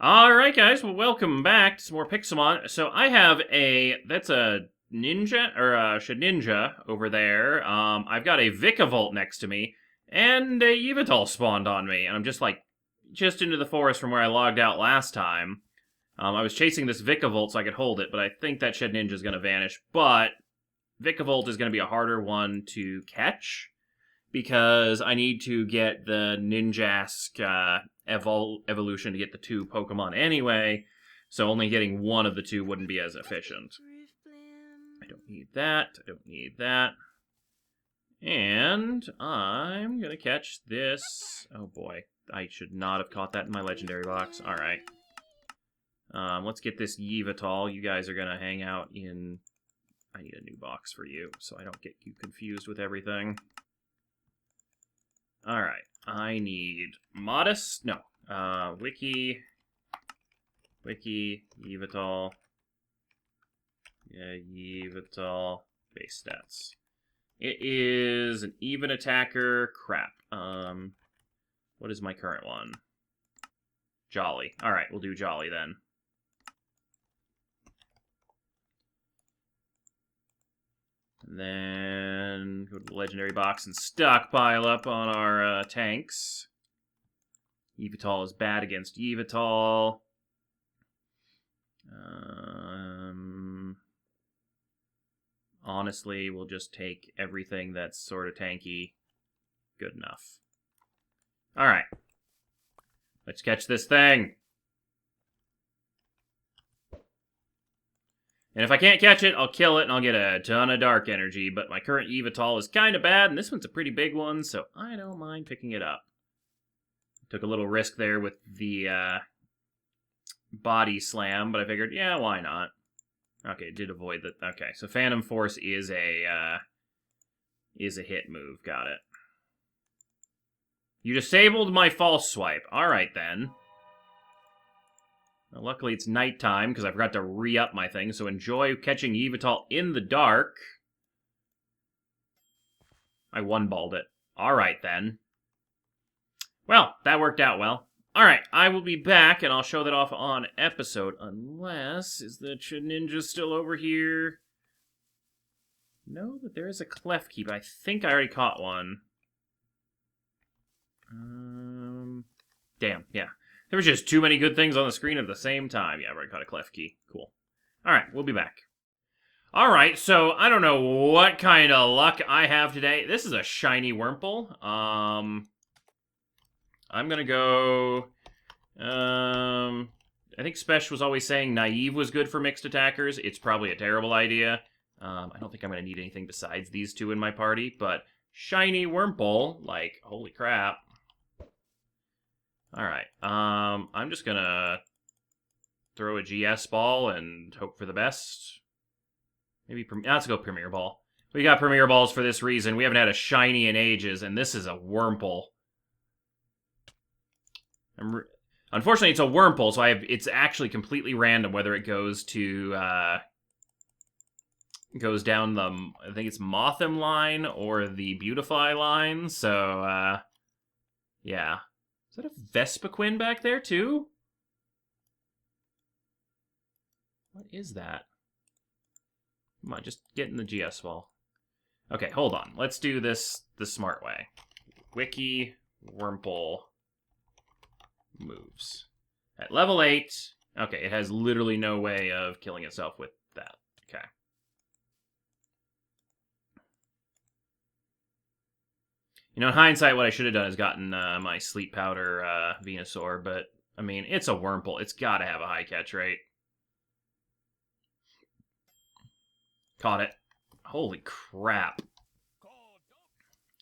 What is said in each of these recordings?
Alright guys, well welcome back to some more Pixelmon. So I have that's a ninja, or a Shedinja over there. I've got a Vikavolt next to me, and a Yveltal spawned on me, and I'm just into the forest from where I logged out last time. I was chasing this Vikavolt so I could hold it, but I think that Shedinja's gonna vanish, but Vikavolt is gonna be a harder one to catch, because I need to get the Ninjask evolution to get the two Pokemon anyway, so only getting one of the two wouldn't be as efficient. I don't need that, I don't need that. And I'm gonna catch this. Oh boy, I should not have caught that in my legendary box. Alright. Let's get this Yveltal. You guys are gonna hang out in... I need a new box for you, so I don't get you confused with everything. Alright, I need Modest, no, Wiki, Yveltal, Yveltal, base stats. It is an even attacker, crap. What is my current one? Jolly. Alright, we'll do Jolly then. And then go to the legendary box and stockpile up on our tanks. Yveltal is bad against Yveltal. Honestly, we'll just take everything that's sort of tanky. Good enough. Alright. Let's catch this thing. And if I can't catch it, I'll kill it and I'll get a ton of dark energy, but my current Yveltal is kind of bad, and this one's a pretty big one, so I don't mind picking it up. Took a little risk there with the body slam, but I figured, yeah, why not? Okay, did avoid that. Okay, so Phantom Force is a hit move. Got it. You disabled my false swipe. Alright then. Well, luckily it's nighttime, because I forgot to re-up my thing, so enjoy catching Yveltal in the dark. I one-balled it. Alright, then. Well, that worked out well. Alright, I will be back, and I'll show that off on episode, unless... Is the Ninja still over here? No, but there is a Klefki, but I think I already caught one. Damn, yeah. There was just too many good things on the screen at the same time. Yeah, I already caught a Klefki. Cool. Alright, we'll be back. Alright, so I don't know what kind of luck I have today. This is a shiny Wurmple. I'm gonna go... I think Spesh was always saying Naive was good for mixed attackers. It's probably a terrible idea. I don't think I'm gonna need anything besides these two in my party, but shiny Wurmple, like, holy crap. Alright, I'm just gonna throw a GS ball and hope for the best. Maybe, let's go Premier Ball. We got Premier Balls for this reason. We haven't had a shiny in ages, and this is a Wurmple. Unfortunately, it's a Wurmple, so it's actually completely random whether it goes to, goes down the, I think it's Mothim line or the Beautify line, so, yeah. Is that a Vespiquen back there, too? What is that? Come on, just get in the GS wall. Okay, hold on. Let's do this the smart way. Wiki Wurmple moves. At level 8, okay, it has literally no way of killing itself with that. Okay. You know, in hindsight, what I should have done is gotten my Sleep Powder Venusaur, but, I mean, it's a Wurmple. It's gotta have a high catch rate. Caught it. Holy crap.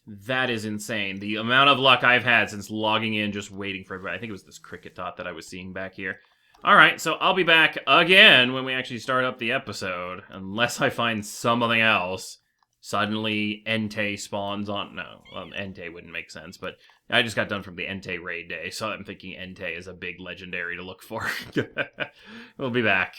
That is insane. The amount of luck I've had since logging in, just waiting for everybody. I think it was this Cricket Tot that I was seeing back here. Alright, so I'll be back again when we actually start up the episode, unless I find something else. Suddenly, Entei spawns on... No, Entei wouldn't make sense, but I just got done from the Entei raid day, so I'm thinking Entei is a big legendary to look for. We'll be back.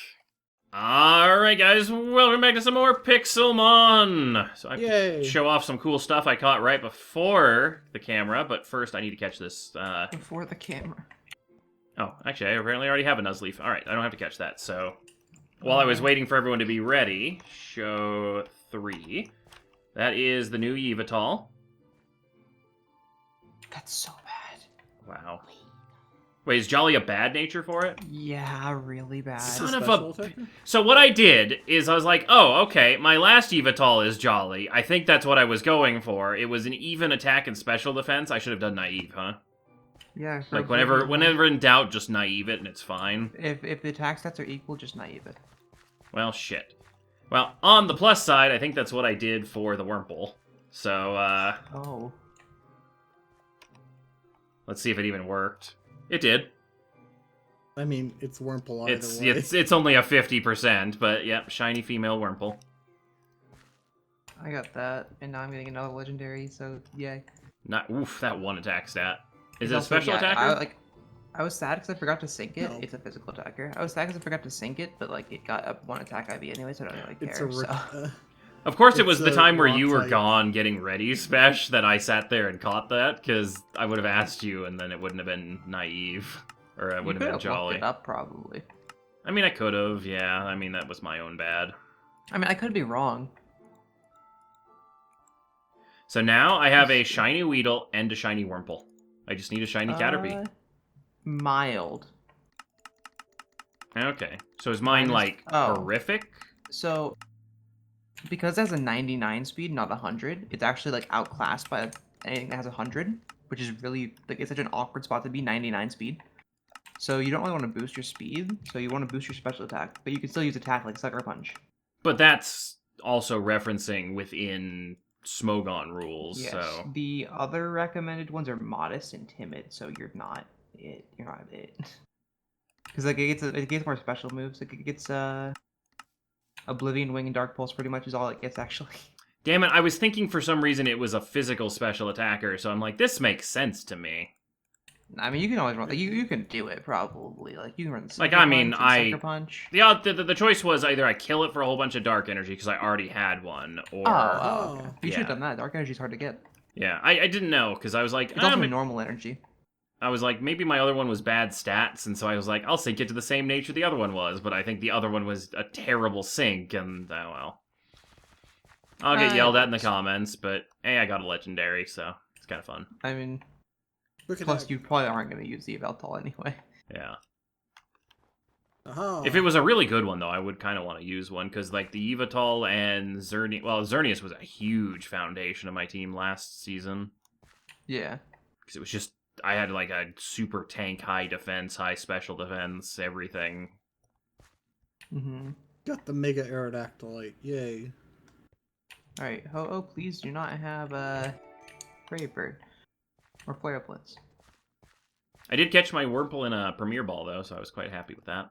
Alright guys, welcome back to some more Pixelmon! So I have to show off some cool stuff I caught right before the camera, but first I need to catch this, Before the camera. Oh, actually, I apparently already have a Nuzleaf. Alright, I don't have to catch that, so... While I was waiting for everyone to be ready, show 3. That is the new Yveltal. That's so bad. Wow. Wait, is Jolly a bad nature for it? Yeah, really bad. Son of a... So what I did is I was like, oh, okay, my last Yveltal is Jolly. I think that's what I was going for. It was an even attack and special defense. I should have done Naive, huh? Yeah. Like, whenever in doubt, just Naive it and it's fine. If the attack stats are equal, just Naive it. Well, shit. Well, on the plus side, I think that's what I did for the Wurmple. So, Oh. let's see if it even worked. It did. I mean, it's Wurmple either way. It's only a 50%, but yep, shiny female Wurmple. I got that, and now I'm getting another legendary, so yeah. Oof, that one attack stat. Is it a Also, special yeah, attacker? I was sad because I forgot to sync it. No. It's a physical attacker. I was sad because I forgot to sync it, but like it got a 1 attack IV anyway, so I don't really It's care. a So. Of course, it It's was the a time where rock you were type. gone getting ready, Spesh, that I sat there and caught that, because I would have asked you, and then it wouldn't have been naive. Or it You wouldn't could have been have looked jolly. it up probably. I mean, I could have, yeah. I mean, that was my own bad. I mean, I could be wrong. So now I have a shiny Weedle and a shiny Wurmple. I just need a shiny Caterpie. Mild. Okay. So is mine, like, Oh. horrific? So, because it has a 99 speed, not 100, it's actually like outclassed by anything that has 100, which is really like it's such an awkward spot to be 99 speed. So you don't really want to boost your speed, so you want to boost your special attack, but you can still use attack like Sucker Punch. But that's also referencing within Smogon rules, Yes. so... The other recommended ones are Modest and Timid, so you're not it. You're not it. Because like it gets more special moves. Like it gets Oblivion Wing and Dark Pulse pretty much is all it gets actually. Damn it, I was thinking for some reason it was a physical special attacker, so I'm like, this makes sense to me. I mean, you can always run. Like, you can do it probably. Like you can run. Like, I mean, Sucker Punch. The choice was either I kill it for a whole bunch of dark energy because I already had one, or Okay. You should Yeah. have done that. Dark Energy's hard to get. yeah, I didn't know because I was like, It's also normal energy. I was like, maybe my other one was bad stats, and so I was like, I'll sync it to the same nature the other one was, but I think the other one was a terrible sync, and oh well. I'll get yelled at in the comments, but hey, I got a legendary, so it's kind of fun. I mean, Look at plus that. you probably aren't going to use the Yveltal anyway. Yeah. Aha. If it was a really good one, though, I would kind of want to use one, because, like, the Yveltal and Xerneas... Well, Xerneas was a huge foundation of my team last season. Yeah. Because it was just... I had, like, a super tank, high defense, high special defense, everything. Mm-hmm. Got the Mega Aerodactylite. Yay. Alright, Ho-Oh, please do not have a Brave Bird. Or Flare Blitz. I did catch my Wurmple in a Premier Ball, though, so I was quite happy with that.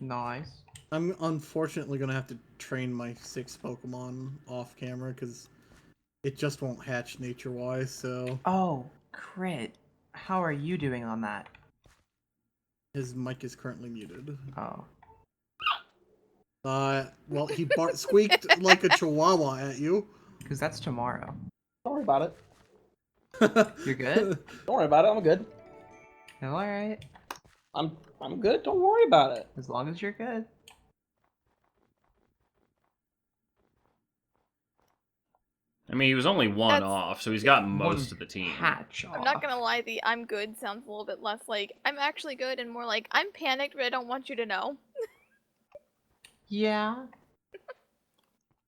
Nice. I'm unfortunately going to have to train my 6 Pokemon off camera because it just won't hatch nature-wise, so... Oh, crit. How are you doing on that? His mic is currently muted. Oh. Well, he squeaked like a chihuahua at you. Because that's tomorrow. Don't worry about it. You're good? Don't worry about it. I'm good. Alright. I'm good. Don't worry about it. As long as you're good. I mean, he was only one That's- off, so he's got most One of the team. Patch off. I'm not gonna lie, the I'm good sounds a little bit less like I'm actually good and more like I'm panicked, but I don't want you to know. Yeah.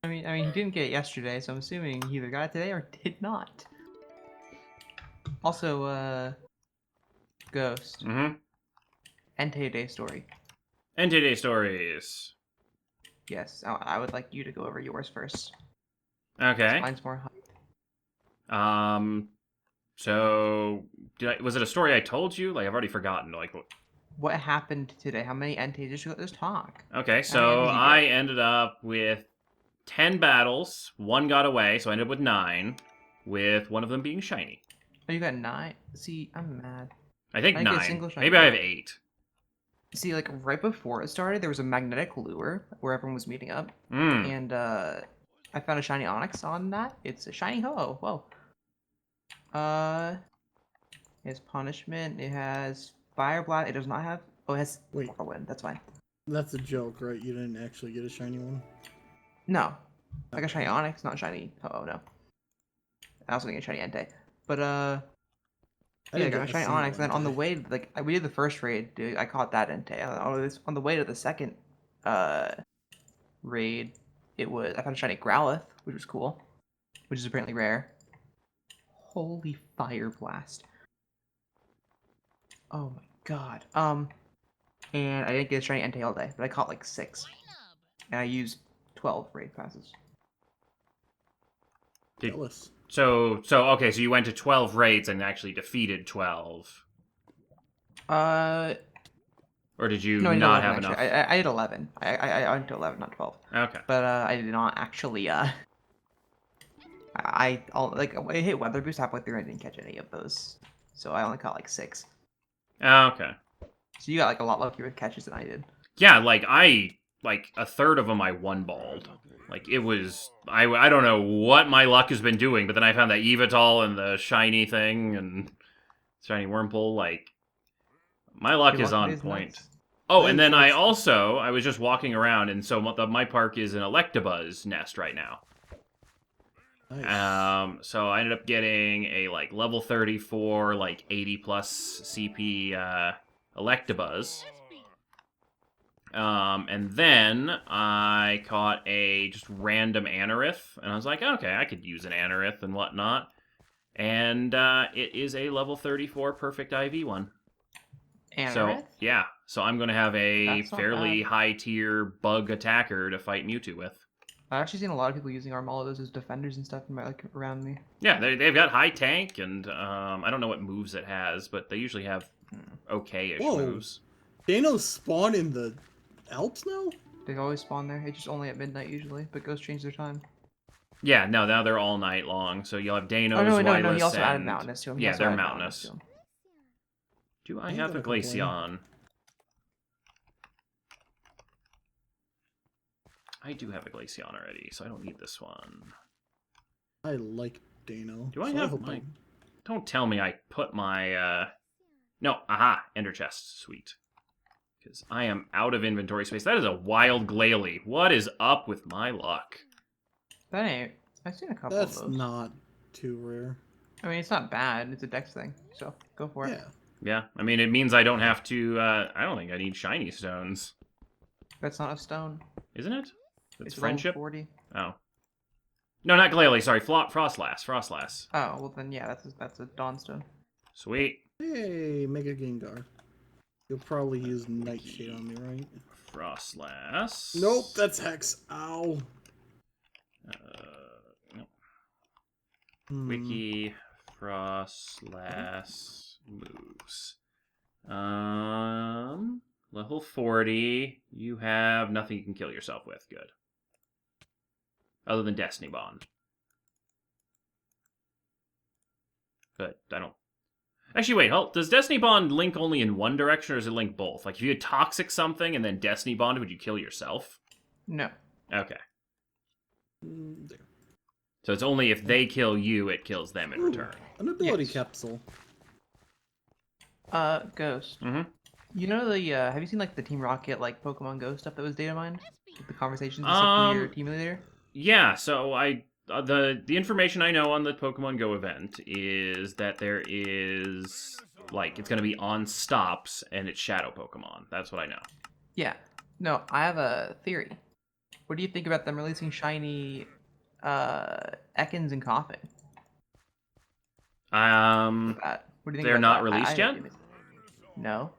I mean, he didn't get it yesterday, so I'm assuming he either got it today or did not. Also, Ghost. Mm-hmm. Entei Day story. Entei Day stories. Yes, I would like you to go over yours first. Okay. Mine's more high. So was it a story I told you? Like, I've already forgotten. Like, What happened today? How many Entei did you just talk? okay, How so many did you I get? ended up with 10 battles. 1 got away, so I ended up with 9, with one of them being shiny. Oh, you got 9? See, I'm mad. I think I get a 9. single shiny. Maybe I have 8. See, like, right before it started, there was a magnetic lure where everyone was meeting up. Mm. And, I found a shiny Onyx on that. It's a shiny Ho. Whoa. It has punishment. It has Fire Blast, it does not have. Oh, it has Wait. Whirlwind. That's fine. That's a joke, right? You didn't actually get a shiny one? No. I got shiny Onyx, not shiny. Oh, no. I also didn't get shiny Entei. But, yeah, I got my shiny Onyx. And then on the way, like, we did the first raid, dude. I caught that Entei. On the way to the second raid, I found a shiny Growlithe, which was cool. Which is apparently rare. Holy Fire Blast. Oh my god. And I didn't get a shiny Entei all day, but I caught like 6. And I used 12 raid passes. Jealous. So okay, so you went to 12 raids and actually defeated 12. Or did you No, I did not 11, have actually. enough? I did 11. I went to 11, not 12. Okay. But I did not actually. I hit Weather Boost halfway through and I didn't catch any of those, so I only caught like 6. Okay. So you got like a lot luckier with catches than I did. Yeah, like a third of them I one-balled. Like, it was... I don't know what my luck has been doing, but then I found that Evital and the shiny thing and shiny Wurmple, like... My luck Your is luck on is point. nuts. Oh, and then I was just walking around, and so my park is an Electabuzz nest right now. Nice. So I ended up getting a, like, level 34, like, 80-plus CP, Electabuzz. And then I caught a just random Anorith, and I was like, okay, I could use an Anorith and whatnot. And it is a level 34 perfect IV one. Anorith? So, yeah. So I'm going to have a That's not fairly bad. high-tier bug attacker to fight Mewtwo with. I've actually seen a lot of people using Armalos as defenders and stuff around me. Yeah, they've got high tank, and I don't know what moves it has, but they usually have okay-ish Whoa. moves. Danos spawn in the Alps now? They always spawn there. It's just only at midnight usually, but ghosts change their time. Yeah, no, now they're all night long, so you'll have Danos, Oh no, no, he Wylus, also added and... Mountainous to him. Yeah, they're mountainous. Do I Ain't have a gonna complain. Glaceon? I do have a Glaceon already, so I don't need this one. I like Dano. Do I so have hope my... I'm- Don't tell me I put my, No, aha, Ender Chest, sweet. Because I am out of inventory space. That is a wild Glalie. What is up with my luck? That ain't. I've seen a couple That's of those. not too rare. I mean, it's not bad. It's a dex thing, so go for it. Yeah. Yeah, I mean, it means I don't have to, I don't think I need shiny stones. That's not a stone. Isn't it? It's level friendship? 40. Oh. No, not Glalie, sorry, Frostlass. Oh, well then, yeah, that's a Dawnstone. Sweet. Hey, Mega Gengar. You'll probably use Nightshade on me, right? Frostlass. Nope, that's Hex. Ow. No. Hmm. Wiki Frostlass moves. Level 40. You have nothing you can kill yourself with. Good. Other than Destiny Bond. But I don't... Actually, wait, does Destiny Bond link only in one direction, or does it link both? Like, if you had Toxic something and then Destiny Bond, would you kill yourself? No. Okay. There. So it's only if they kill you, it kills them in return. An ability Yes. capsule. Ghost. Mm-hmm. You know the, have you seen, like, the Team Rocket, like, Pokemon Go stuff that was data mined? Like, the conversations and stuff from your team leader? Yeah, so the information I know on the Pokemon Go event is that there is, like, it's going to be on stops, and it's Shadow Pokemon. That's what I know. Yeah. No, I have a theory. What do you think about them releasing shiny, Ekans and Coffin? That. What do you think They're about not that? released yet? No.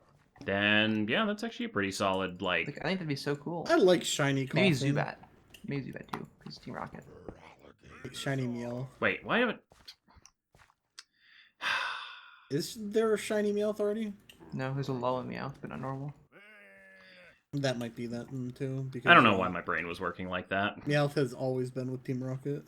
Then, yeah, that's actually a pretty solid, Like, I think that'd be so cool. I like Shiny Coffin. Maybe Zubat. Maybe Zubat too, because Team Rocket. Shiny Meowth. Wait, why haven't... Is there a Shiny Meowth already? No, there's a low in Meowth, but not normal. That might be that one too. Because, I don't know why my brain was working like that. Meowth has always been with Team Rocket.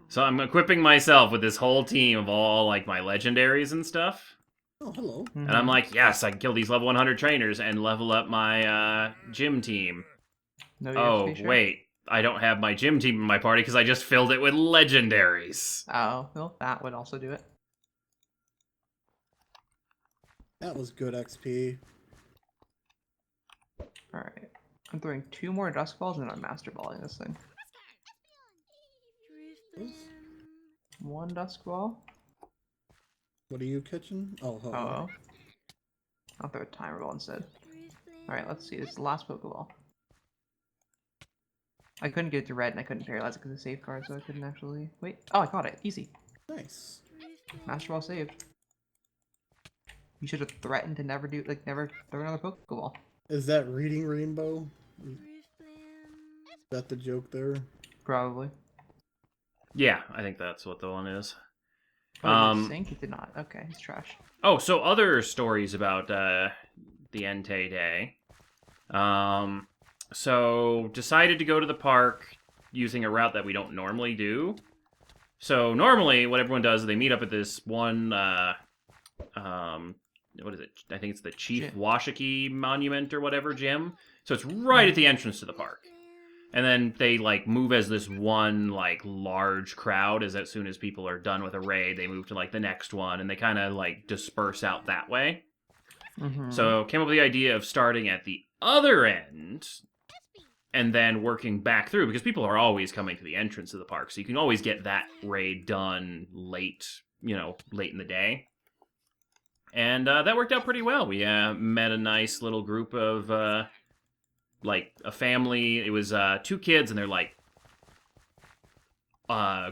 So I'm equipping myself with this whole team of all, like, my legendaries and stuff. Oh, hello. And I'm like, yes, I can kill these level 100 trainers and level up my gym team. No Oh, EXP, sure? wait. I don't have my gym team in my party because I just filled it with legendaries. Oh, well, that would also do it. That was good XP. Alright. I'm throwing 2 more Dusk Balls and then I'm Master Balling this thing. 1 Dusk Ball. What are you catching? Oh, ho. Oh. I'll throw a Timer Ball instead. Alright, let's see. This is the last Pokeball. I couldn't get it to red and I couldn't paralyze it because of safeguard, so I couldn't actually... Wait. Oh, I caught it. Easy. Nice. Master Ball saved. You should have threatened to never do, like, never throw another Pokeball. Is that Reading Rainbow? Is that the joke there? Probably. Yeah, I think that's what the one is. Sync? It did not. Okay, it's trash. Oh, so other stories about the Entei Day. So decided to go to the park using a route that we don't normally do. So normally what everyone does is they meet up at this one, what is it? I think it's the Chief Washiki Monument or whatever gym. So it's right at the entrance to the park. And then they, like, move as this one, like, large crowd as soon as people are done with a raid, they move to, like, the next one, and they kind of, like, disperse out that way. So came up with the idea of starting at the other end and then working back through, because people are always coming to the entrance of the park, so you can always get that raid done late, late in the day. And that worked out pretty well. We met a nice little group of... like a family. It was 2 kids and they're like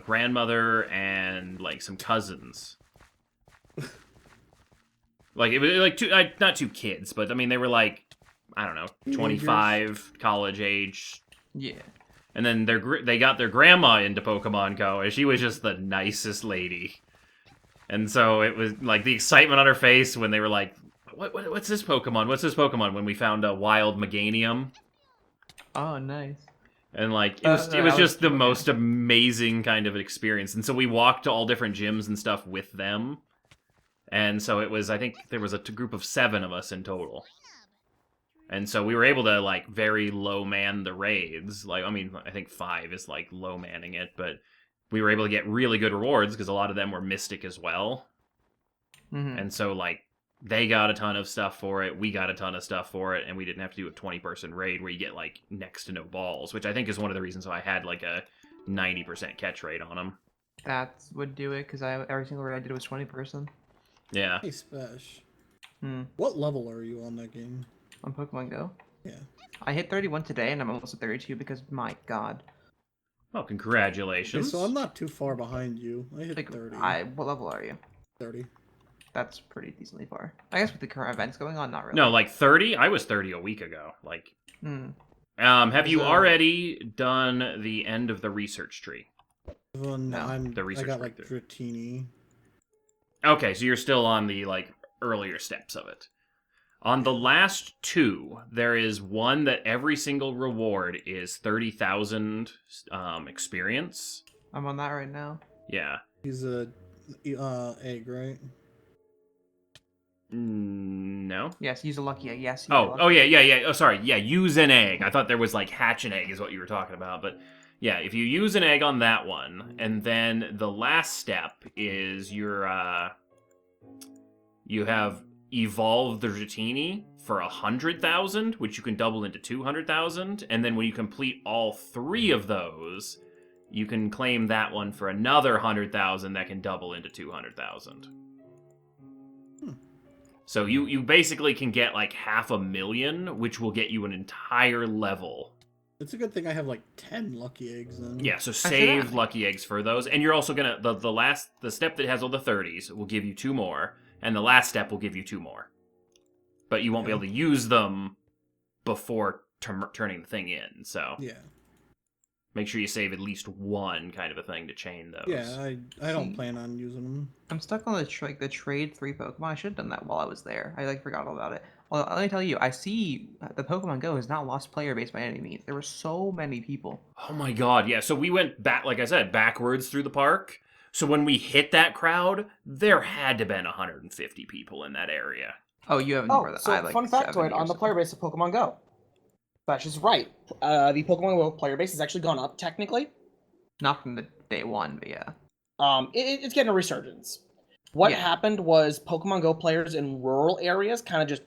grandmother and like some cousins. Like it was like 2 not 2 kids, but I mean they were like, I don't know, 25, college age. Yeah. And then they got their grandma into Pokemon Go, and she was just the nicest lady. And so it was like the excitement on her face when they were like, what's this Pokemon? What's this Pokemon? When we found a wild Meganium. Oh, nice. And like it was just the most amazing kind of experience. And so we walked to all different gyms and stuff with them. And so it was, I think there was a group of 7 of us in total. And so we were able to like very low man the raids. Like, I mean, I think 5 is like low manning it, but we were able to get really good rewards because a lot of them were Mystic as well. And so like they got a ton of stuff for it, we got a ton of stuff for it, and we didn't have to do a 20-person raid where you get, like, next to no balls, which I think is one of the reasons why I had, like, a 90% catch rate on them. That would do it, because every single raid I did was 20-person. Yeah. Hey, Spash. What level are you on that game? On Pokemon Go? Yeah. I hit 31 today, and I'm almost at 32 because, my god. Well, congratulations. Okay, so I'm not too far behind you. I hit Like, 30. what level are you? 30. That's pretty decently far. I guess with the current events going on, not really. No, like 30? I was 30 a week ago. Like, have you already done the end of the research tree? No, I got like breakthrough. Dratini. Okay, so you're still on the like earlier steps of it. On the last 2, there is one that every single reward is 30,000 experience. I'm on that right now. Yeah. He's a egg, right? No. Yes, use a lucky egg. Yes. Yeah. Oh, sorry. Yeah, use an egg. I thought there was like hatch an egg is what you were talking about, but yeah, if you use an egg on that one, and then the last step is you have evolved the Dratini for 100,000, which you can double into 200,000, and then when you complete all 3 of those, you can claim that one for another 100,000 that can double into 200,000. So you basically can get like 500,000, which will get you an entire level. It's a good thing I have like 10 lucky eggs then. Yeah, so save lucky eggs for those. And you're also gonna the step that has all the 30s will give you 2 more, and the last step will give you 2 more. But you won't be able to use them before turning the thing in, so yeah. Make sure you save at least 1 kind of a thing to chain those. Yeah, I don't plan on using them. I'm stuck on the trade 3 Pokemon. I should have done that while I was there. I like forgot all about it. Well, let me tell you, I see the Pokemon Go has not lost player base by any means. There were so many people. Oh my god, yeah. So we went back, like I said, backwards through the park. So when we hit that crowd, there had to have been 150 people in that area. Oh, you have more than so I like. fun factoid on the player base of Pokemon Go. Bash is right. The Pokemon Go player base has actually gone up technically. Not from the day 1, but yeah. It's getting a resurgence. What Yeah. happened was Pokemon Go players in rural areas kind of just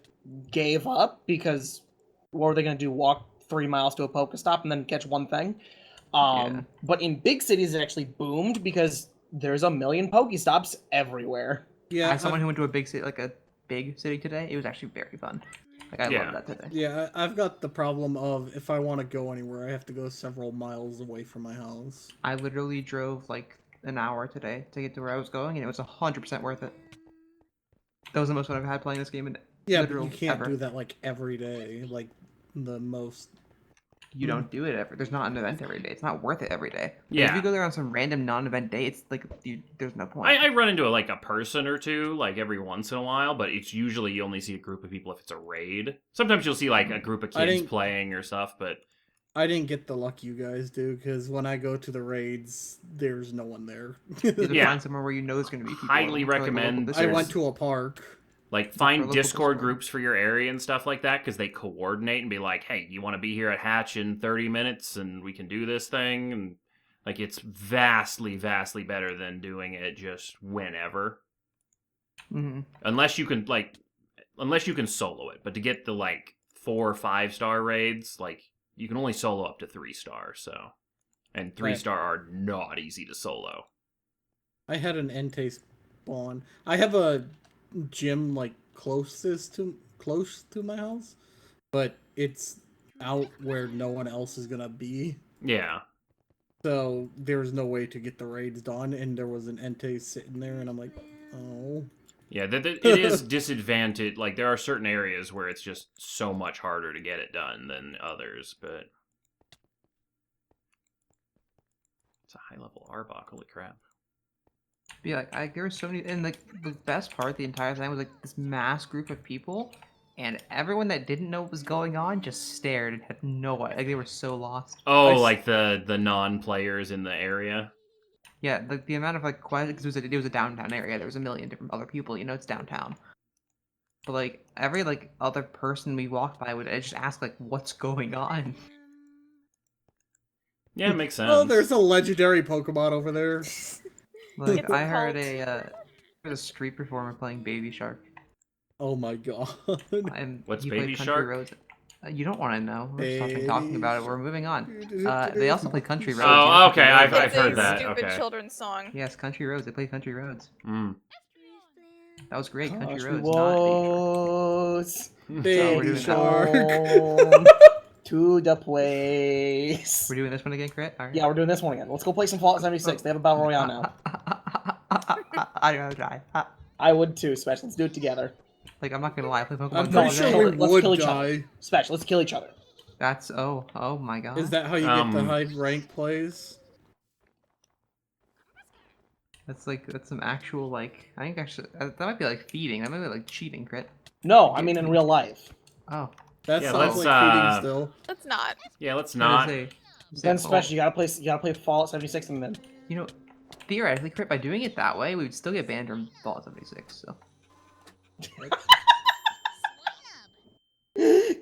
gave up because what were they going to do? Walk 3 miles to a Pokestop and then catch one thing? Yeah. But in big cities, it actually boomed because there's a million Pokestops everywhere. Yeah, As someone who went to a big city today, it was actually very fun. Like I Yeah. love that today. yeah, I've got the problem of if I want to go anywhere, I have to go several miles away from my house. I literally drove like an hour today to get to where I was going, and it was 100% worth it. That was the most fun I've had playing this game in Yeah, literal but you can't ever. do that like every day. Like the most. You don't do it every. There's not an event every day. It's not worth it every day. Like, Yeah. if you go there on some random non-event day, it's like there's no point. I run into a person or two like every once in a while, but it's usually you only see a group of people if it's a raid. Sometimes you'll see like a group of I kids didn't- playing or stuff, but I didn't get the luck you guys do because when I go to the raids, there's no one there. You have to Yeah. find somewhere where you know there's going to be people. Highly for, like, a recommend local I there's- went Discord. to a park. like for find local Discord Discord. groups for your area and stuff like that because they coordinate and be like, hey, you want to be here at Hatch in 30 minutes and we can do this thing, and like it's vastly better than doing it just whenever. Mm-hmm. Unless you can solo it, but to get the like 4 or 5 star raids, like you can only solo up to 3 stars, so and 3 Right. star are not easy to solo. I had an Entei spawn. I have a gym like close to my house, but it's out where no one else is gonna be. Yeah. So there's no way to get the raids done, and there was an Entei sitting there, and I'm like, oh. Yeah, it is disadvantaged. Like, there are certain areas where it's just so much harder to get it done than others, but... It's a high-level Arbok, holy crap. Be like, there were so many, and like the best part the entire time was like this mass group of people, and everyone that didn't know what was going on just stared and had no idea. Like they were so lost. Oh, I s- like the non-players in the area? Yeah, the amount of like questions, because it was a downtown area. There was a million different other people. You know, it's downtown. But like every like other person we walked by would just ask like, "What's going on?" Yeah, it makes sense. Oh, there's a legendary Pokemon over there. Like It's a I heard cult. a street performer playing Baby Shark. Oh my god. And What's he Baby played Country Shark? Roads. You don't want to know. We're stopping talking about it. We're moving on. They also play Country Roads. Oh, You know, okay, Country I've Roads. It's heard a that, stupid okay. children's song. Yes, Country Roads. They play Country Roads. Mm. That was great. Country Country Roads, not roads, Baby doing that. Shark. home to the place. We're doing this one again, Crit? All right. Yeah, we're doing this one again. Let's go play some Fallout 76. They have a battle royale now. I'd rather die. I would too, Spetch. Let's do it together. Like, I'm not gonna lie. I play Pokemon I'm Go pretty today. sure we Let's would kill each other. die. Spetch, let's kill each other. That's oh my god. Is that how you get the Um, high rank plays? That's some actual like I think actually that might be like feeding. That might be like cheating, Crit. No, I mean in real life. Oh. That Yeah, sounds let's, like feeding still. That's not. Yeah, let's That not. is Then a- Spetch, you gotta play Fallout 76 and then. You know, theoretically, Crit, by doing it that way, we would still get banned from Fallout 76. So.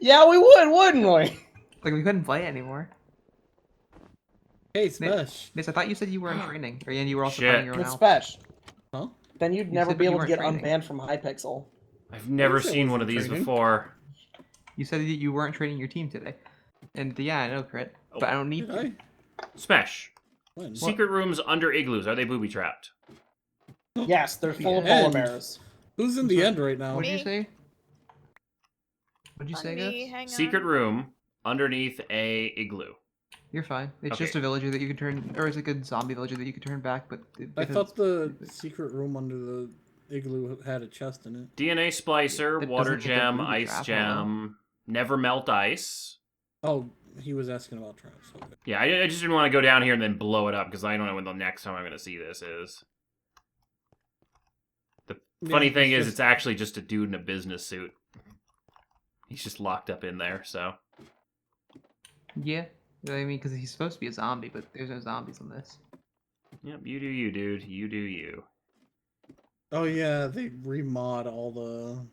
Yeah, we would, wouldn't we? Like we couldn't play it anymore. Hey, Smash. Miss, I thought you said you were in training, or and you were also Shit. playing your own With Alps. Spetch. Huh? Then you'd You never said be that you able to weren't get training. unbanned from Hypixel. I've never Wish I seen one wasn't of these training. before. You said that you weren't training your team today. And yeah, I know, Crit. But I don't need Did to. I? Smash. When? Secret rooms under igloos. Are they booby trapped? Yes, they're full of The polar end. bears. Who's in the end right now? What did you Me. say? What did you On say, me, Gus? hang Secret on. room underneath a igloo. You're fine. It's Okay. just a villager that you can turn, or it's like a zombie villager that you can turn back. But I if it's- thought the secret room under the igloo had a chest in it. DNA splicer, It water doesn't take a gem, booby ice trap, I don't know. gem, never melt ice. Oh, he was asking about traps. Okay. Yeah, I just didn't want to go down here and then blow it up because I don't know when the next time I'm going to see this is. The funny Yeah, thing it's is, just- it's actually just a dude in a business suit. He's just locked up in there, so. Yeah, I mean, because he's supposed to be a zombie, but there's no zombies in this. Yep, you do you, dude. You do you. Oh yeah, they remod all the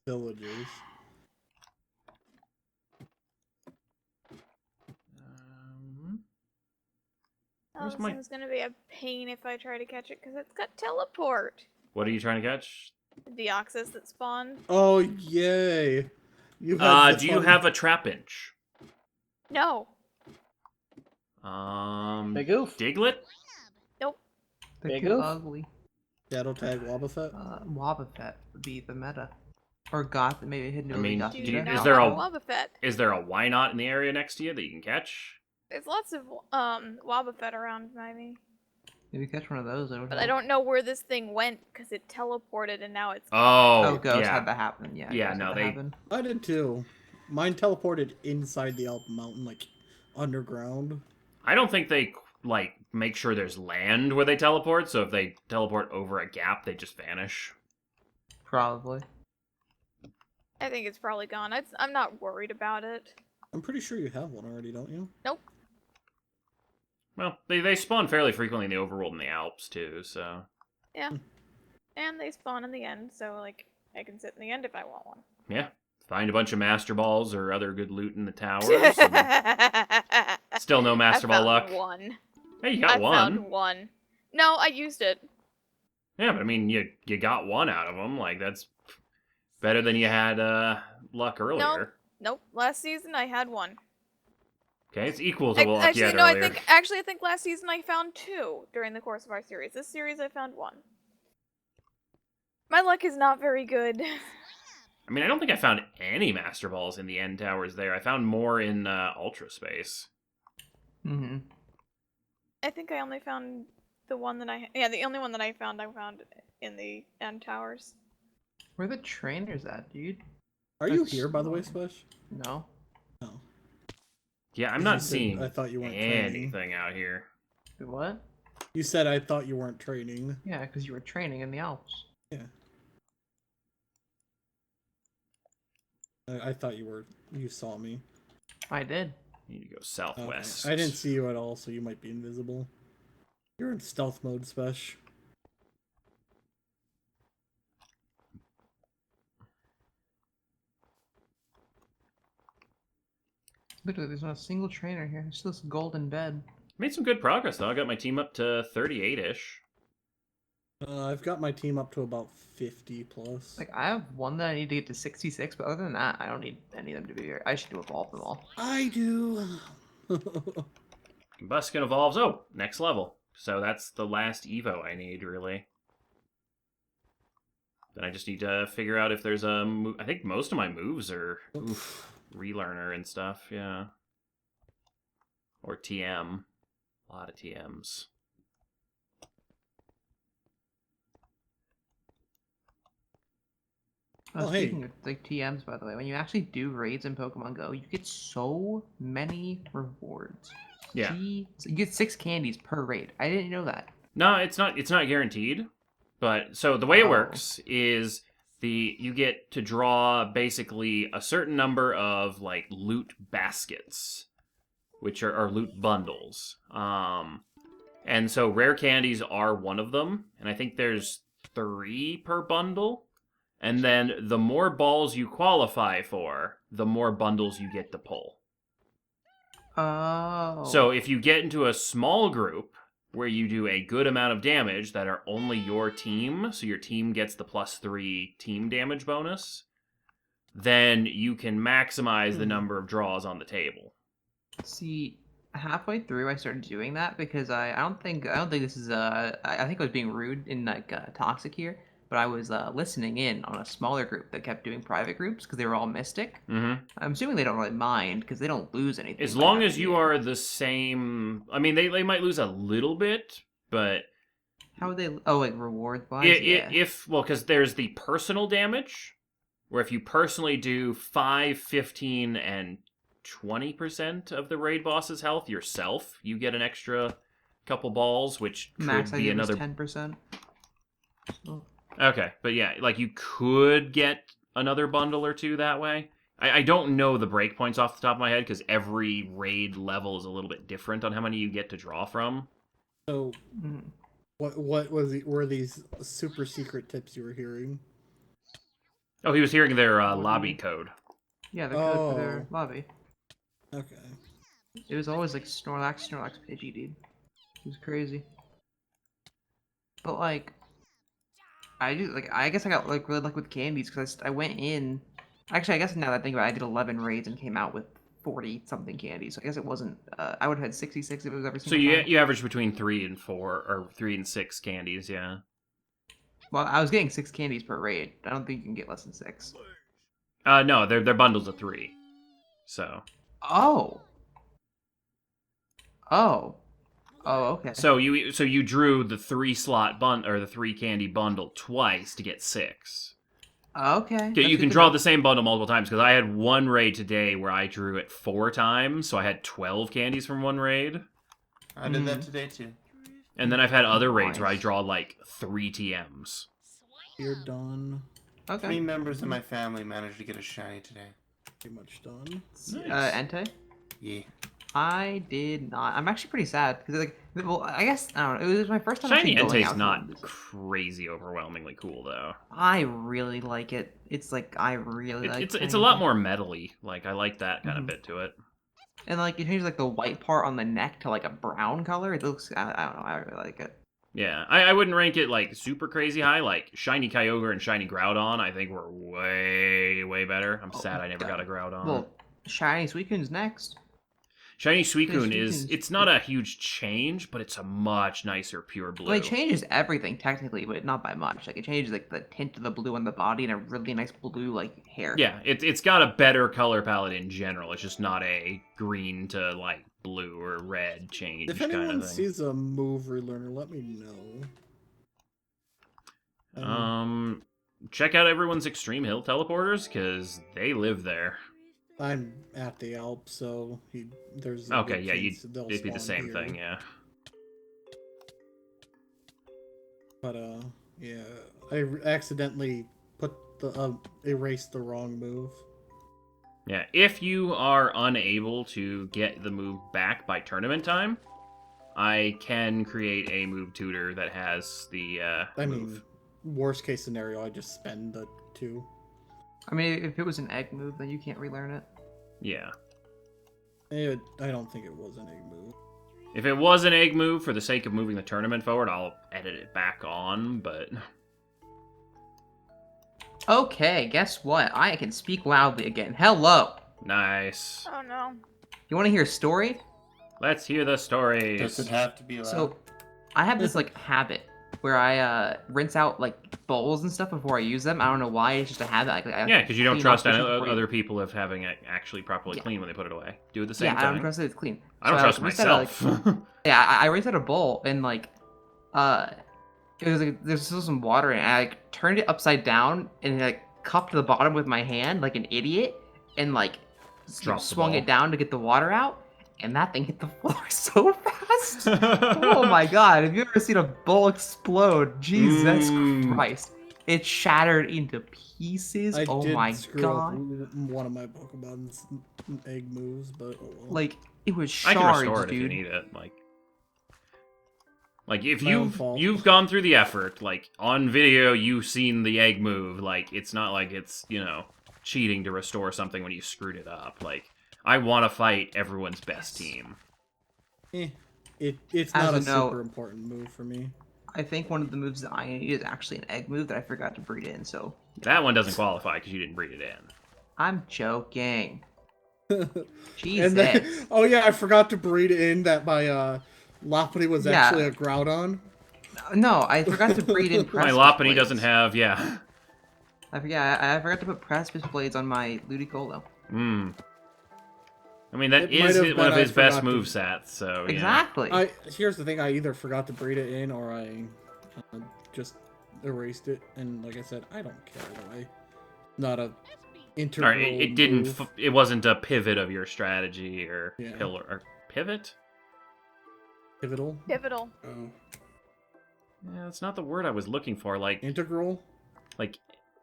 villages. Where's Oh, my- this one's gonna be a pain if I try to catch it because it's got teleport. What are you trying to catch? The Deoxys that spawned. Oh, yay. You had the Do you fun- have a Trapinch? No. Big oof. Diglett? Nope. They're Big too oof. ugly. Shadow Tag Wobbuffet? Wobbuffet would be the meta. Or Goth, maybe hidden I mean, Do do you you- not is there have a- Wobbuffet? Is there a why not in the area next to you that you can catch? There's lots of Wobbuffet around maybe. Maybe catch one of those. But I don't know where this thing went because it teleported and now it's Oh, Oh, Ghost yeah. had that happen. Yeah. Yeah, Ghost no, had that they- happen. I did too. Mine teleported inside the Alp Mountain, like underground. I don't think they like make sure there's land where they teleport. So if they teleport over a gap, they just vanish. Probably. I think it's probably gone. I'm not worried about it. I'm pretty sure you have one already, don't you? Nope. Well, they spawn fairly frequently in the overworld and the Alps too. So Yeah. And they spawn in the end, so like I can sit in the end if I want one. yeah, find a bunch of Master Balls or other good loot in the towers. and still no Master Ball luck. One. Hey, you got I one. found one. No, I used it. Yeah, but I mean, you got one out of them. Like that's better than you had luck earlier. Nope. Last season I had one. Okay, it's equal to the luck you Actually, had no. earlier. I think last season I found two during the course of our series. This series I found one. My luck is not very good. I mean, I don't think I found any Master Balls in the end towers there. I found more in Ultra Space. Mm-hmm. I think I only found the one that the only one that I found in the end towers. Where are the trainers at, dude? Are you That's here, by the way, small. Spesh? No. No. Yeah, I'm You not said, seeing I thought you weren't training. anything out here. Wait, what? You said I thought you weren't training. Yeah, because you were training in the Alps. Yeah. I thought you were. You saw me. I did. You need to go Okay. southwest. I didn't see you at all, so you might be invisible. You're in stealth mode, Spesh. Literally, there's not a single trainer here. It's just this golden bed. Made some good progress though. I got my team up to 38-ish. I've got my team up to about 50 plus. Like, I have one that I need to get to 66, but other than that, I don't need any of them to be here. I should do evolve them all. I do. Combuskin evolves. Oh, next level. So that's the last Evo I need, really. Then I just need to figure out if there's a move. I think most of my moves are relearner and stuff, yeah. Or TM. A lot of TMs. Oh, hey. Speaking of like TMs, by the way, when you actually do raids in Pokemon Go, you get so many rewards. Yeah. So you get 6 candies per raid. I didn't know that. No, it's not guaranteed. But so the way it Oh. works is you get to draw basically a certain number of like loot baskets, which are loot bundles. And so rare candies are one of them, and I think there's 3 per bundle. And then the more balls you qualify for, the more bundles you get to pull. Oh. So if you get into a small group where you do a good amount of damage that are only your team, so your team gets the +3 team damage bonus, then you can maximize the number of draws on the table. See, halfway through, I started doing that because I don't think this is I think I was being rude and like toxic here, but I was listening in on a smaller group that kept doing private groups because they were all Mystic. Mm-hmm. I'm assuming they don't really mind because they don't lose anything. As by long having as you it. are the same... I mean, they might lose a little bit, but... How would they? Oh, like reward wise. Yeah. Because there's the personal damage, where if you personally do 5, 15, and 20% of the raid boss's health yourself, you get an extra couple balls, which could Max I be did another... was 10%. Okay, but yeah, like you could get another bundle or two that way. I don't know the breakpoints off the top of my head because every raid level is a little bit different on how many you get to draw from. So, Mhm. what were these super secret tips you were hearing? Oh, he was hearing their What do you lobby mean? code. Yeah, the code for their Oh. lobby. Okay. It was always like Snorlax, Pidgey, dude. It was crazy. But like, I guess I got like really lucky with candies because I went in. Actually, I guess now that I think about it, I did 11 raids and came out with 40 something candies. So I guess it wasn't. I would have had 66 if it was every So single time. you average between 3 and 4 or 3 and 6 candies, yeah. Well, I was getting 6 candies per raid. I don't think you can get less than 6. No, they're bundles of 3. So. Oh. Oh. Oh, okay. So you drew the 3 slot or the 3 candy bundle twice to get 6. Okay. Okay, that's you good can to draw know. the same bundle multiple times because I had one raid today where I drew it 4 times, so I had 12 candies from one raid. I did that today too. And then I've had other raids where I Nice. draw like 3 TMs. You're done. Okay. 3 members of my family managed to get a shiny today. Pretty much done. Entei? Yeah. I did not. I'm actually pretty sad because like, well, I guess I don't know. It was my first time Shiny actually going Entei's out. not crazy overwhelmingly cool though. I really like it. It's like I really like. It's a lot more metally. Like I like that kind of Mhm. bit to it. And like you change like the white part on the neck to like a brown color. It looks. I don't know. I really like it. Yeah, I wouldn't rank it like super crazy high. Like Shiny Kyogre and Shiny Groudon, I think were way better. I'm sad I never got a Groudon. Well, shiny Suicune's next. Shiny Suicune Suicune's- it's not a huge change, but it's a much nicer pure blue. Well, it changes everything technically, but not by much. Like it changes like the tint of the blue on the body and a really nice blue like hair. Yeah, it's got a better color palette in general. It's just not a green to like blue or red change If kind anyone of thing. sees a move relearner, let me know. Check out everyone's Extreme Hill teleporters because they live there. I'm at the Alps, so there's a Okay, good yeah, chance that they'll it'd be the spawn same here. thing, yeah. But yeah, I accidentally erased the wrong move. Yeah, if you are unable to get the move back by tournament time, I can create a move tutor that has the I move. mean, worst case scenario, I just spend the 2. I mean, if it was an egg move, then you can't relearn it. Yeah. I don't think it was an egg move. If it was an egg move for the sake of moving the tournament forward, I'll edit it back on, but... Okay, guess what? I can speak loudly again. Hello. Nice. Oh no. You want to hear a story? Let's hear the stories. Does it have to be allowed? So, I have this like habit where I rinse out like bowls and stuff before I use them. I don't know why. It's just a habit. Yeah, because you don't clean trust off dishes before you- other people of having it actually properly Yeah. clean when they put it away. Do the same Yeah, I thing. don't trust that it's clean. I don't So trust rinsed out, myself. Yeah, I rinsed out a bowl and like, it was like there's still some water in it. I like turned it upside down and like cupped the bottom with my hand like an idiot and like Dropped the swung ball. it down to get the water out. And that thing hit the floor so fast. Oh my god, have you ever seen a bowl explode? Jesus Christ. It shattered into pieces. I Oh did my screw god. up one of my Pokemon's egg moves, but oh well. Like, it was I can shards, restore it if you dude. need it. Like if My own fault. you've gone through the effort, like on video you've seen the egg move, like it's not like it's, cheating to restore something when you screwed it up. Like I want to fight everyone's best team. It's As not a a note- super important move for me. I think one of the moves that I need is actually an egg move that I forgot to breed in, so That one doesn't qualify because you didn't breed it in. I'm joking. And Jesus. then, oh yeah, I forgot to breed in that my Lopunny was Yeah. actually a Groudon. No, I forgot to breed in My precipice Lopunny blades. doesn't have, yeah. I forgot to put precipice blades on my Ludicolo. I mean, that It might is have one been of I his best forgot to- movesets, so yeah. Exactly. Here's the thing: I either forgot to breed it in, or I just erased it. And like I said, I don't care either way. Not a integral. Alright, it didn't. move. It wasn't a pivot of your strategy or Yeah. pillar or pivot. Pivotal. Pivotal. Oh. Yeah, that's not the word I was looking for. Like Integral.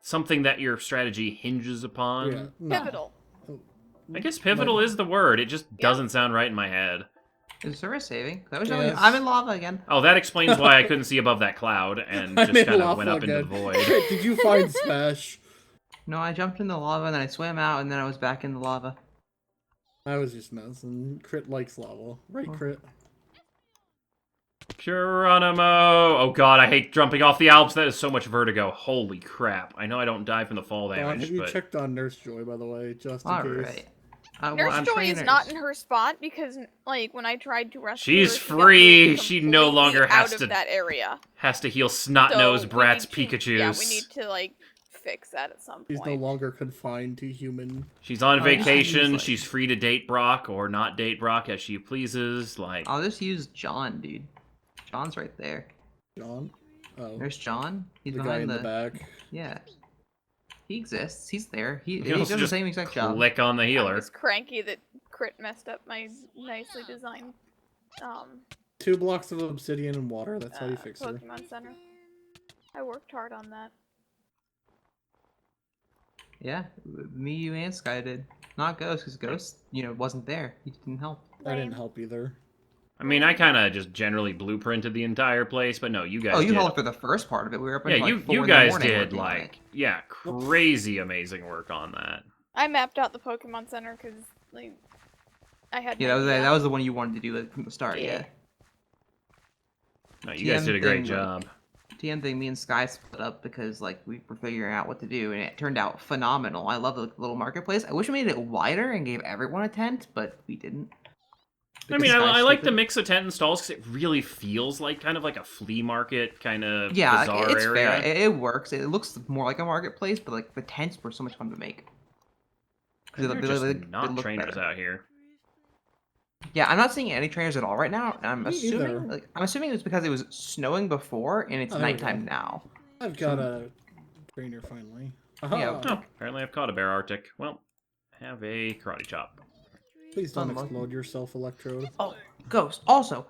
something that your strategy hinges upon. Yeah. No. Pivotal. I guess pivotal is the word. It just doesn't sound right in my head. Is service saving? That was Yes. I'm in lava again. Oh, that explains why I couldn't see above that cloud and I'm just in kind of lava went up into the again. void. Did you find Smash? No, I jumped in the lava and then I swam out and then I was back in the lava. I was just messing. Crit likes lava. Right, Oh. Crit? Geronimo! Oh god, I hate jumping off the Alps. That is so much vertigo. Holy crap. I know I don't die from the fall Don, damage, have you but... checked on Nurse Joy, by the way, just in All case? right. Well, Nurse I'm Joy is not trainers. in her spot because, like, when I tried to rescue She's her, she got free. moved She no completely longer has out to- of that area. Has to heal snot-nosed So brats we need to- Pikachus. Yeah, we need to like fix that at some She's no point. longer confined to human. She's on Oh, yeah. vacation. Like- She's free to date Brock or not date Brock as she pleases. Like, I'll just use John, dude. John's right there. John? Oh, There's John. He's the guy behind in the back. Yeah. He exists. He's there. He you does also the just same exact job. click on the I'm healer. just cranky that Crit messed up my nicely designed 2 blocks of obsidian and water, that's how you fix her. Pokemon Center. I worked hard on that. Yeah, me, you, and Sky did. Not Ghost, because Ghost, wasn't there. He didn't help. I didn't Lame. help either. I mean, I kind of just generally blueprinted the entire place, but no, you guys Oh, you did. helped for the first part of it. We were up Yeah, until you like 4 you in the guys morning did, working on it. like, yeah, crazy amazing work on that. I mapped out the Pokemon Center because like I had. Yeah, an idea. that was the one you wanted to do like, from the start. Yeah. Yeah. No, you guys TM did a great thing, job. TM thing, me and Sky split up because like we were figuring out what to do, and it turned out phenomenal. I love the little marketplace. I wish we made it wider and gave everyone a tent, but we didn't. I mean, Because Sky's I like the stupid. mix of tent and stalls because it really feels like kind of like a flea market kind of Yeah, bizarre it's area. fair. It works. It looks more like a marketplace, but like the tents were so much fun to make. They're just they not look trainers better. out here. Yeah, I'm not seeing any trainers at all right now. And I'm Me assuming either. I'm assuming it's because it was snowing before and it's Oh, there we nighttime go. now. I've got a trainer finally. Aha! Yeah. Oh, apparently I've caught a bear Arctic. Well, have a karate chop. Please don't Unlucky. explode yourself, Electrode. Oh, Ghost. Also,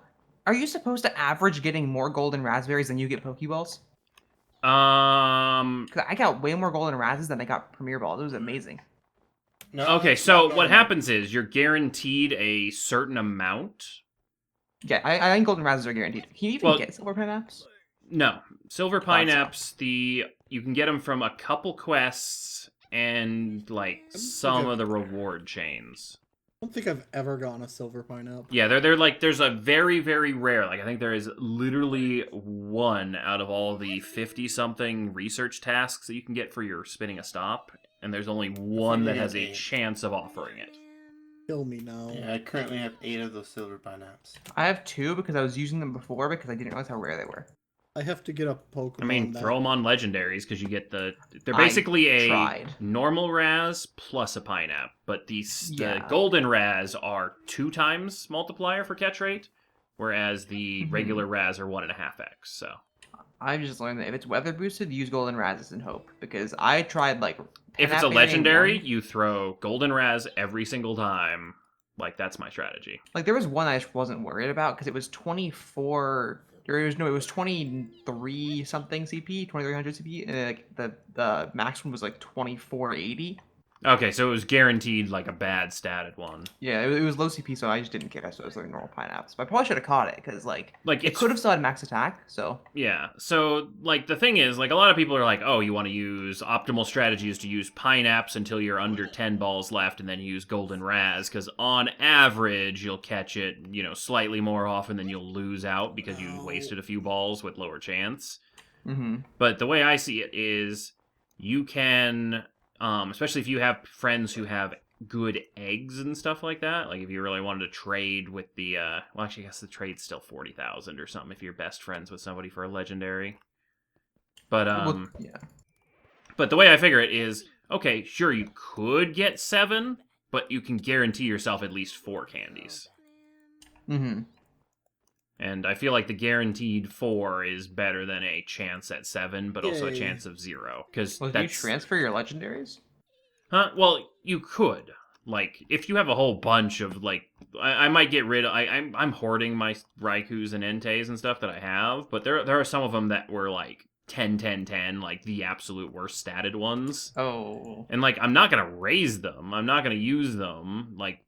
are you supposed to average getting more golden raspberries than you get Pokeballs? Because I got way more golden raspberries than I got Premier Balls. It was amazing. No, Okay, it's so not what normal. happens is you're guaranteed a certain amount. Yeah, I think golden raspberries are guaranteed. Can you even Well- get silver pineapples? No, silver Thought so. pineapps. You can get them from a couple quests and like some of the reward chains. I don't think I've ever gotten a silver pineapple. Yeah, they're like there's a very very rare. Like I think there is literally one out of all the 50 something research tasks that you can get for your spinning a stop, and there's only one that has a Really? chance of offering it. Kill me now. Yeah, I currently have 8 of those silver pineapples. I have 2 because I was using them before because I didn't realize how rare they were. I have to get a Pokemon. I mean, that- throw them on legendaries because you get the. They're I basically a tried. normal Raz plus a Pineapple, but the Yeah. golden Raz are 2 times multiplier for catch rate, whereas the Mhm. regular Raz are 1.5x. So I've just learned that if it's weather boosted, use golden raspberries and hope because I tried like. if it's a Pineapple legendary, one. you throw golden Raz every single time. Like that's my strategy. Like there was one I just wasn't worried about because it was 24. It was 23 something CP, 2300 CP, and like the max one was like 2480. Okay, so it was guaranteed like a bad statted one. Yeah, it was low CP, so I just didn't care. So it was like normal pineapples. But I probably should have caught it because like Like it it's could have still had max attack. So Yeah. So, like, the thing is, like, a lot of people are like, oh, you want to use optimal strategy is to use Pineapps until you're under 10 balls left and then use Golden Raz, because on average, you'll catch it, slightly more often than you'll lose out because you wasted a few balls with lower chance. But the way I see it is you can, especially if you have friends who have good eggs and stuff like that, like if you really wanted to trade with the, well, actually, I guess the trade's still 40,000 or something if you're best friends with somebody for a legendary. But, well, yeah. but the way I figure it is, okay, sure, you could get 7, but you can guarantee yourself at least 4 candies. And I feel like the guaranteed 4 is better than a chance at 7, but also a Yay. chance of 0. Because Well, do you transfer your legendaries? Huh? Well, you could. Like, if you have a whole bunch of, like... I might get rid of... I'm hoarding my Raikous and Enteis and stuff that I have, but there are some of them that were, like, 10, 10, 10, like, the absolute worst statted ones. Oh. And, like, I'm not gonna raise them. I'm not gonna use them. Like,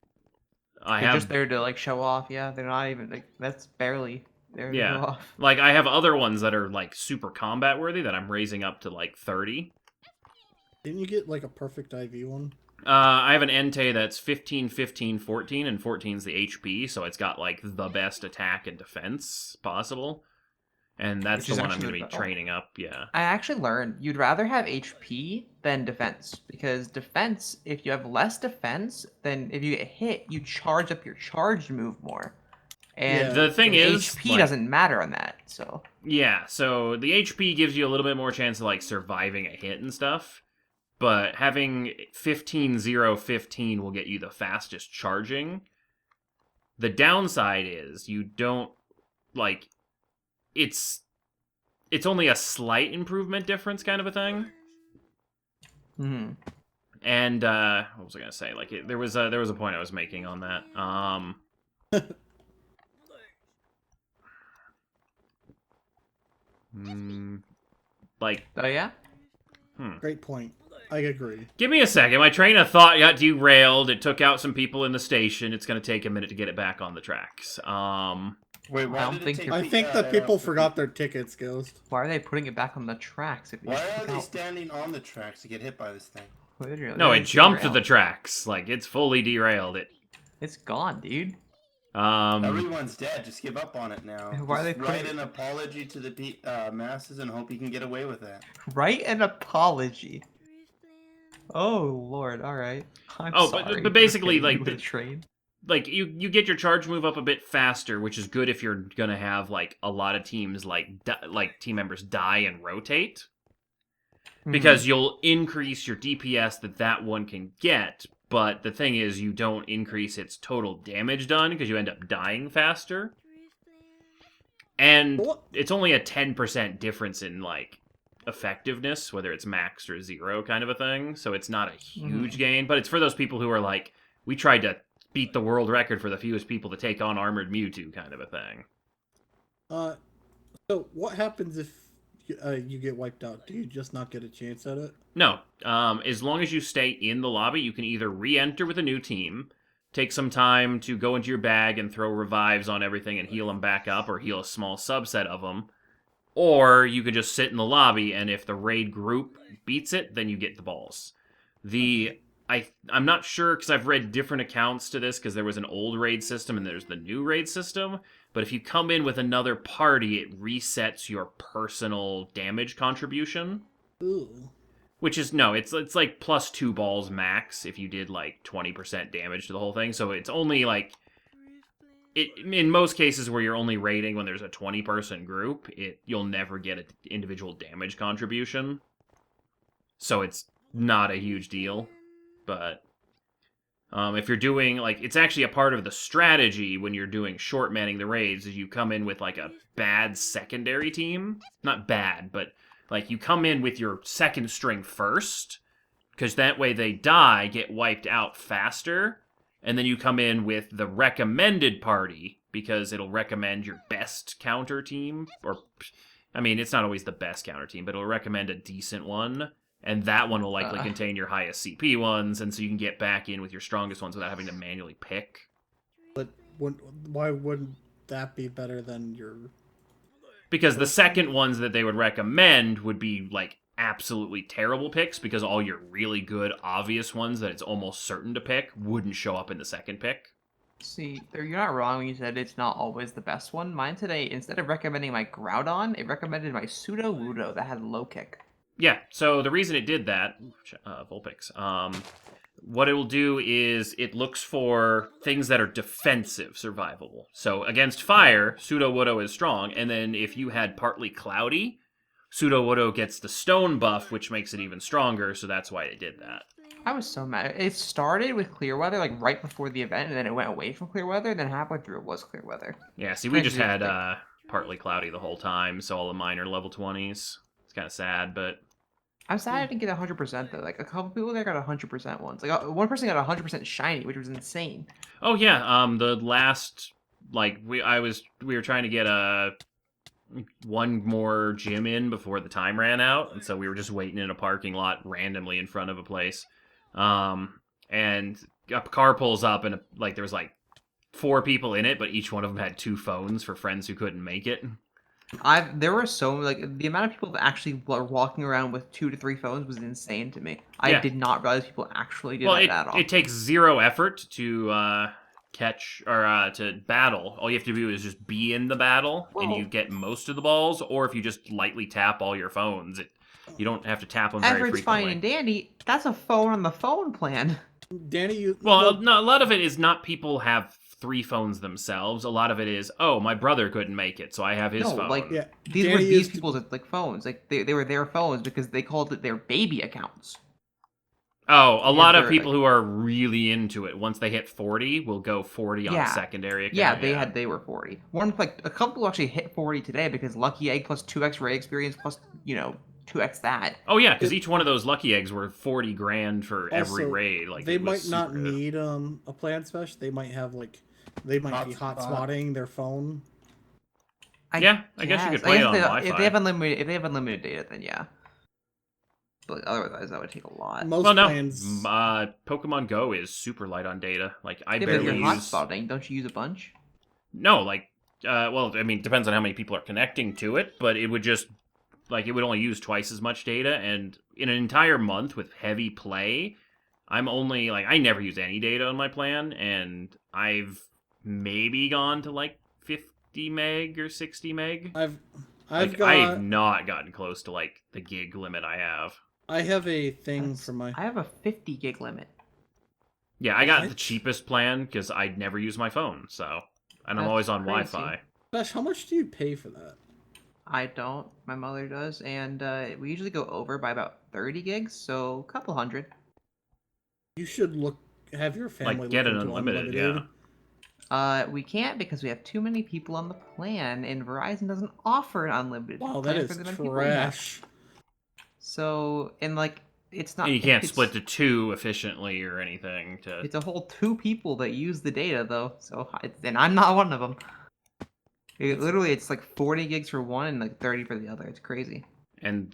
They're just there to like show off. Yeah, they're not even like that's barely there to Yeah. show off. Like, I have other ones that are, like, super combat worthy that I'm raising up to, like, 30. Didn't you get like a perfect IV one? I have an Entei that's 15, 15, 14, and 14's the HP, so it's got, like, the best attack and defense possible. And that's Which the is one I'm actually going to be the- training up, yeah. I actually learned you'd rather have HP than defense, because defense, if you have less defense, then if you get hit, you charge up your charged move more. And Yeah. The thing is, HP like, doesn't matter on that, so. Yeah, so the HP gives you a little bit more chance of, like, surviving a hit and stuff. But having 15, 0, 15 will get you the fastest charging. The downside is you don't, like, it's only a slight improvement difference kind of a thing. Hmm. And what was I gonna say? Like, there was a point I was making on that. Like, Oh yeah. Great point. I agree. give me a second. My train of thought got derailed. It took out some people in the station. It's gonna take a minute to get it back on the tracks. Wait, I why don't did it think take you're- I think that people forgot their tickets, Ghost. Why are they putting it back on the tracks? If Why are they out- standing on the tracks to get hit by this thing? Literally, No, it it's jumped derailed. the tracks. Like, it's fully derailed it. It's gone, dude. Everyone's dead. Just give up on it now. Why are Just they write putting- an apology to the masses and hope you can get away with that. Write an apology. Oh Lord, all right. I'm Oh, sorry but for basically, hitting like, you with a train. Like, you get your charge move up a bit faster, which is good if you're gonna have, like, a lot of teams, like team members die and rotate. Because you'll increase your DPS that one can get, but the thing is, you don't increase its total damage done, because you end up dying faster. And What? it's only a 10% difference in, like, effectiveness, whether it's maxed or 0 kind of a thing, so it's not a huge gain, but it's for those people who are like, we tried to beat the world record for the fewest people to take on Armored Mewtwo kind of a thing. So what happens if you get wiped out? Do you just not get a chance at it? No, as long as you stay in the lobby, you can either re-enter with a new team, take some time to go into your bag and throw revives on everything and heal them back up, or heal a small subset of them, or you can just sit in the lobby, and if the raid group beats it, then you get the balls. I'm not sure, because I've read different accounts to this, because there was an old raid system and there's the new raid system, but if you come in with another party, it resets your personal damage contribution. Ooh. Which is, no, it's like plus 2 balls max if you did, like, 20% damage to the whole thing, so it's only, like, in most cases where you're only raiding when there's a 20-person group, you'll never get an individual damage contribution. So it's not a huge deal. But if you're doing, like, it's actually a part of the strategy when you're doing short manning the raids, is you come in with, like, a bad secondary team. Not bad, but, like, you come in with your second string first, because that way they die, get wiped out faster, and then you come in with the recommended party, because it'll recommend your best counter team, or, I mean, it's not always the best counter team, but it'll recommend a decent one, and that one will likely contain your highest CP ones, and so you can get back in with your strongest ones without having to manually pick. But why wouldn't that be better than your... Because the second ones that they would recommend would be, like, absolutely terrible picks, because all your really good, obvious ones that it's almost certain to pick wouldn't show up in the second pick. See, you're not wrong when you said it's not always the best one. Mine today, instead of recommending my Groudon, it recommended my Sudowoodo that had low kick. Yeah, so the reason it did that, Vulpix, what it will do is it looks for things that are defensive, survivable. So against fire, Sudowoodo is strong, and then if you had partly cloudy, Sudowoodo gets the stone buff, which makes it even stronger, so that's why it did that. I was so mad. It started with clear weather, like right before the event, and then it went away from clear weather, and then halfway through it was clear weather. Yeah, see, we just had partly cloudy the whole time, so all of mine are level 20s. It's kind of sad, but... I'm sad I didn't get 100% though. Like a couple people there got 100% ones. Like one person got 100% shiny, which was insane. Oh yeah, the last, like, we were trying to get one more gym in before the time ran out, and so we were just waiting in a parking lot randomly in front of a place. And a car pulls up, and there was like 4 people in it, but each one of them had 2 phones for friends who couldn't make it. There were so like the amount of people that actually were walking around with 2 to 3 phones was insane to me. I Yeah. did not realize people actually did Well, that at all. it takes 0 effort to catch or to battle. All you have to do is just be in the battle, and you Well- get most of the balls. Or if you just lightly tap all your phones, you don't have to tap them very Effort's fine frequently. and dandy. That's a phone on the phone plan. Danny, you Well, no, a lot of it is not people have 3 phones themselves. A lot of it is, oh, my brother couldn't make it, so I have his No, phone. like yeah, these were Danny these used to- people's like phones. Like they were their phones because they called it their baby accounts. Oh, a lot of they're, people like- who are really into it, once they hit 40, will go 40 on Yeah. secondary account. Yeah, they were 40. One like a couple actually hit 40 today because Lucky Egg plus 2x Ray Experience plus 2x that. Oh yeah, because each one of those lucky eggs were 40 grand for every Also, raid. Like they it was might not super good. need a plan special. They might have they might be Hotspot. hotspotting their phone. Yeah, I guess you could play it on Wi-Fi. If they have unlimited data, then yeah. But otherwise, that would take a lot. Most Well, no, plans. Pokemon Go is super light on data. Like I Yeah, but if barely you're use. hotspotting, don't you use a bunch? No, like, well, I mean, depends on how many people are connecting to it, but it would just, like, it would only use twice as much data, and in an entire month with heavy play, I'm only, like, I never use any data on my plan, and I've maybe gone to, like, 50 meg or 60 meg. I've Like, got. I have not gotten close to, like, the gig limit I have. I have a thing That's- for my. I have a 50 gig limit. Yeah, I got the What? cheapest plan, because I'd never use my phone, so, and I'm That's always on crazy. Wi-Fi. Besh, how much do you pay for that? I don't. My mother does, and we usually go over by about 30 gigs, so a couple hundred. You should have your family Like, get look an into unlimited, yeah. We can't because we have too many people on the plan, and Verizon doesn't offer an unlimited Wow, plan that is for the amount of people we have. trash. So, and like, it's not. And you can't it's- split to 2 efficiently or anything to... It's a whole 2 people that use the data though, so and I'm not one of them. Literally, it's like 40 gigs for one and like 30 for the other. It's crazy. And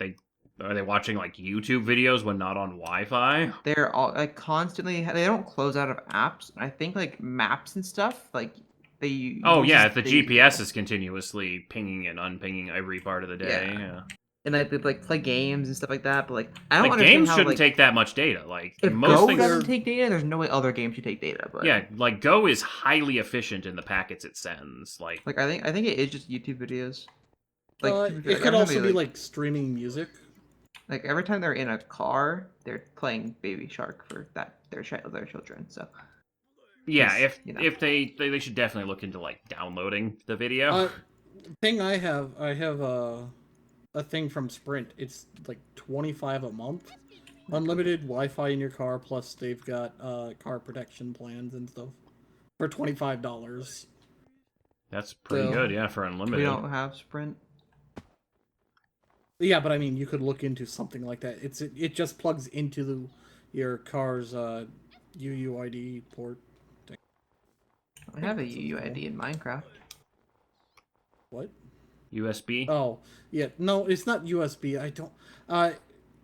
are they watching like YouTube videos when not on Wi-Fi? They're all like constantly. They don't close out of apps. I think like maps and stuff. Like they. Oh yeah, uses if the they- GPS is continuously pinging and unpinging every part of the day. Yeah. Yeah. And they like play games and stuff like that. But like, I don't Like understand games how shouldn't like take that much data. Like if most Go things. doesn't take data, there's no way other games should take data. But Yeah, like Go is highly efficient in the packets it sends. Like like I think it is just YouTube videos. Like to be fair, It could every also time be they, like streaming music. like every time they're in a car, they're playing Baby Shark for their children. So yeah, Yes, if you know. if they should definitely look into like downloading the video. Thing I have a thing from Sprint. It's like $25 a month, unlimited Wi-Fi in your car. Plus they've got car protection plans and stuff for $25. That's pretty so- good, yeah, for we unlimited. don't have Sprint. Yeah, but I mean, you could look into something like that. It just plugs into your car's UUID port. I have a UUID in Minecraft. What? USB. Oh, yeah. No, it's not USB. I don't.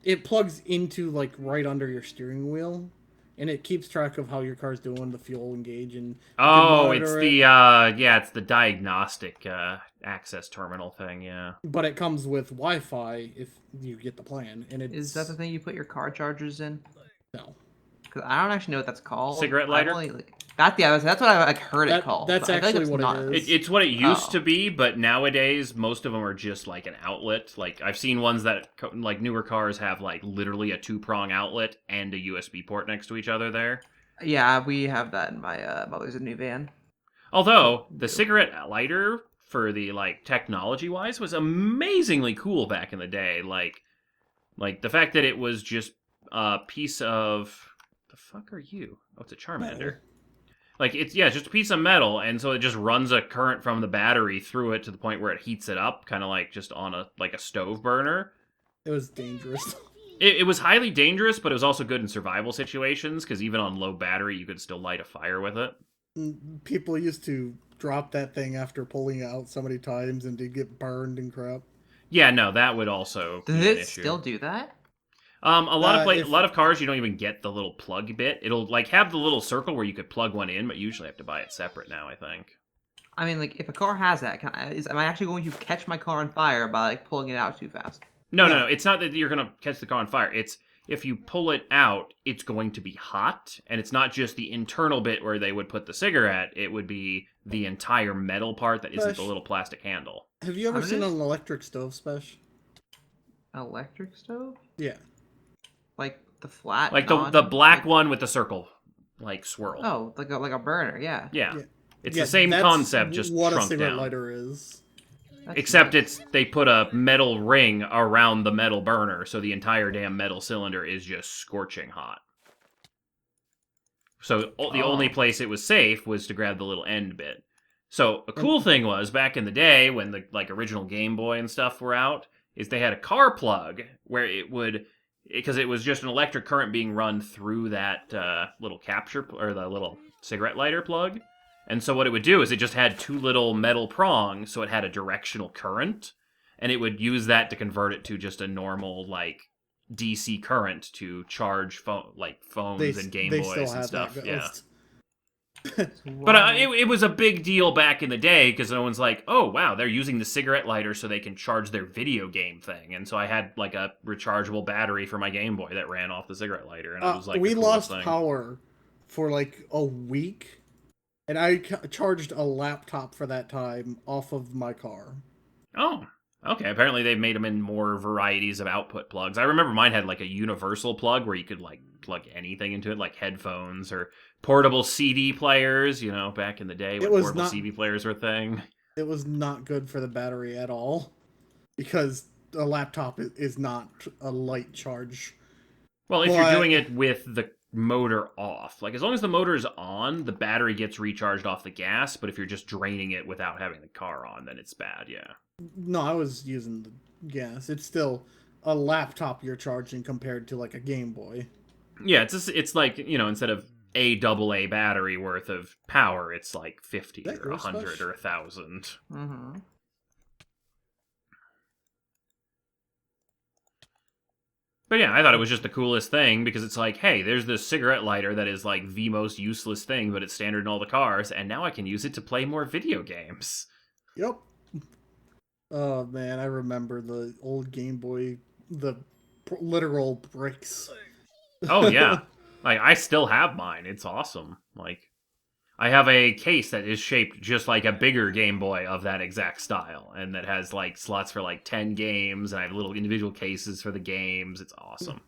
It plugs into like right under your steering wheel, and it keeps track of how your car's doing, the fuel and gauge, and Oh, it's monitor the it. yeah, it's the diagnostic access terminal thing. Yeah. But it comes with Wi-Fi if you get the plan, and it's Is that the thing you put your car chargers in? no. Because I don't actually know what that's called. Cigarette I've lighter? only, like, that's what I like heard it called. That's but I feel actually like what not. it is. It's what it used Oh. to be, but nowadays most of them are just like an outlet. Like I've seen ones that like newer cars have like literally a 2-prong outlet and a USB port next to each other there. Yeah, we have that in my mother's new van. Although the cigarette lighter for the like technology wise was amazingly cool back in the day. Like the fact that it was just a piece of the fuck are you? Oh, it's a Charmander. Metal. Like it's just a piece of metal, and so it just runs a current from the battery through it to the point where it heats it up, kind of like just on a stove burner. It was dangerous. It was highly dangerous, but it was also good in survival situations because even on low battery, you could still light a fire with it. People used to drop that thing after pulling it out so many times, and to get burned and crap. Yeah, no, that would also Does be an it issue. still do that? A lot of if- a lot of cars you don't even get the little plug bit. It'll like have the little circle where you could plug one in, but you usually have to buy it separate now, I think. I mean, like, if a car has that, am I actually going to catch my car on fire by like pulling it out too fast? No. It's not that you're gonna catch the car on fire. It's if you pull it out, it's going to be hot, and it's not just the internal bit where they would put the cigarette. It would be the entire metal part that isn't the little plastic handle. Have you ever seen an electric stove, Spesh? Electric stove? Yeah. Like the flat, Like the black one with the circle, like swirl. Oh, like a burner, yeah. Yeah. Yeah. It's the same concept, just what shrunk a cigarette down. lighter is. Except they put a metal ring around the metal burner, so the entire damn metal cylinder is just scorching hot. So the only place it was safe was to grab the little end bit. So a cool thing was, back in the day, when the original Game Boy and stuff were out, is they had a car plug where it would, because it was just an electric current being run through that little capture, or the little cigarette lighter plug. And so what it would do is it just had two little metal prongs, so it had a directional current, and it would use that to convert it to just a normal, like, DC current to charge phones and Game Boys and stuff. Yeah. But it was a big deal back in the day, because no one's like, oh, wow, they're using the cigarette lighter so they can charge their video game thing. And so I had, like, a rechargeable battery for my Game Boy that ran off the cigarette lighter, and it was like we the lost thing. power for, like, a week. And I charged a laptop for that time off of my car. Oh, okay. Apparently they made them in more varieties of output plugs. I remember mine had like a universal plug where you could like plug anything into it, like headphones or portable CD players, you know, back in the day when portable CD players were a thing. It was not good for the battery at all, because a laptop is not a light charge. Well, if you're doing it with the motor off, like as long as the motor is on, the battery gets recharged off the gas, but if you're just draining it without having the car on, then it's bad. Yeah. No, I was using the gas. It's still a laptop you're charging compared to like a Game Boy. Yeah, it's like, you know, instead of a AA battery worth of power, it's like 50 or 100 or 1,000. Mm-hmm. But yeah, I thought it was just the coolest thing, because it's like, hey, there's this cigarette lighter that is like the most useless thing, but it's standard in all the cars, and now I can use it to play more video games. Yep. Oh man, I remember the old Game Boy, the literal bricks. Oh yeah. Like, I still have mine. It's awesome. Like, I have a case that is shaped just like a bigger Game Boy of that exact style, and that has like slots for like 10 games, and I have little individual cases for the games. It's awesome.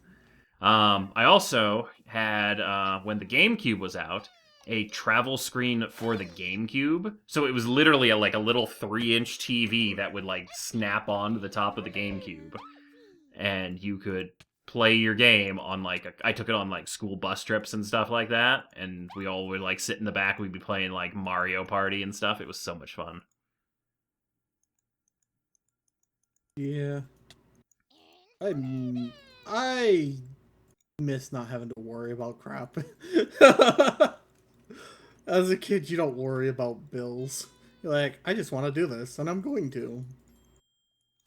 I also had, when the GameCube was out, a travel screen for the GameCube. So it was literally like a little 3-inch TV that would like snap onto the top of the GameCube, and you could play your game on like I took it on like school bus trips and stuff like that, and we all would like sit in the back. We'd be playing like Mario Party and stuff. It was so much fun. Yeah, I miss not having to worry about crap. As a kid, you don't worry about bills. You're like, I just want to do this, and I'm going to.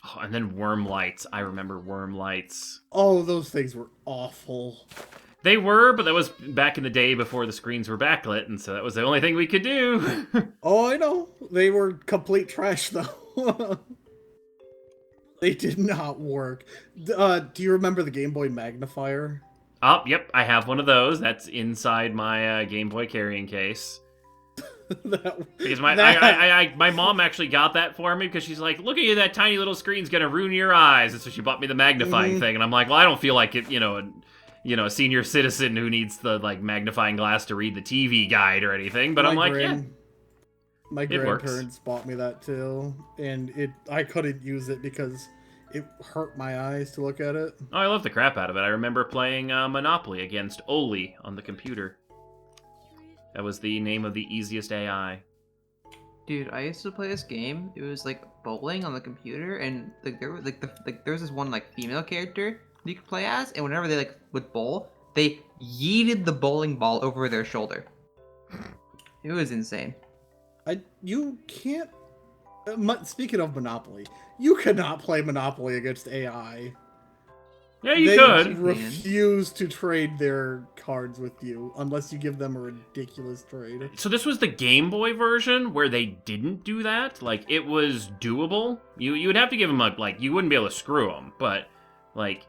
Oh, and then Worm Lights. I remember Worm Lights. Oh, those things were awful. They were, but that was back in the day before the screens were backlit, and so that was the only thing we could do. Oh, I know. They were complete trash, though. They did not work. Do you remember the Game Boy magnifier? Oh, yep, I have one of those. That's inside my Game Boy carrying case. Because my mom actually got that for me, because she's like, look at you, that tiny little screen's gonna ruin your eyes, and so she bought me the magnifying thing, and I'm like, well, I don't feel like it, a senior citizen who needs the like magnifying glass to read the TV guide or anything, but my grandparents bought me that too, and I couldn't use it because it hurt my eyes to look at it. Oh, I love the crap out of it. I remember playing Monopoly against Oli on the computer. That was the name of the easiest AI. Dude, I used to play this game. It was like bowling on the computer, and like there was there was this one like female character you could play as, and whenever they like would bowl, they yeeted the bowling ball over their shoulder. It was insane. You can't. Speaking of Monopoly, you cannot play Monopoly against AI. Yeah, you they could. refuse to trade their cards with you unless you give them a ridiculous trade. So this was the Game Boy version where they didn't do that. Like, it was doable. You would have to give them a, like, you wouldn't be able to screw them, but like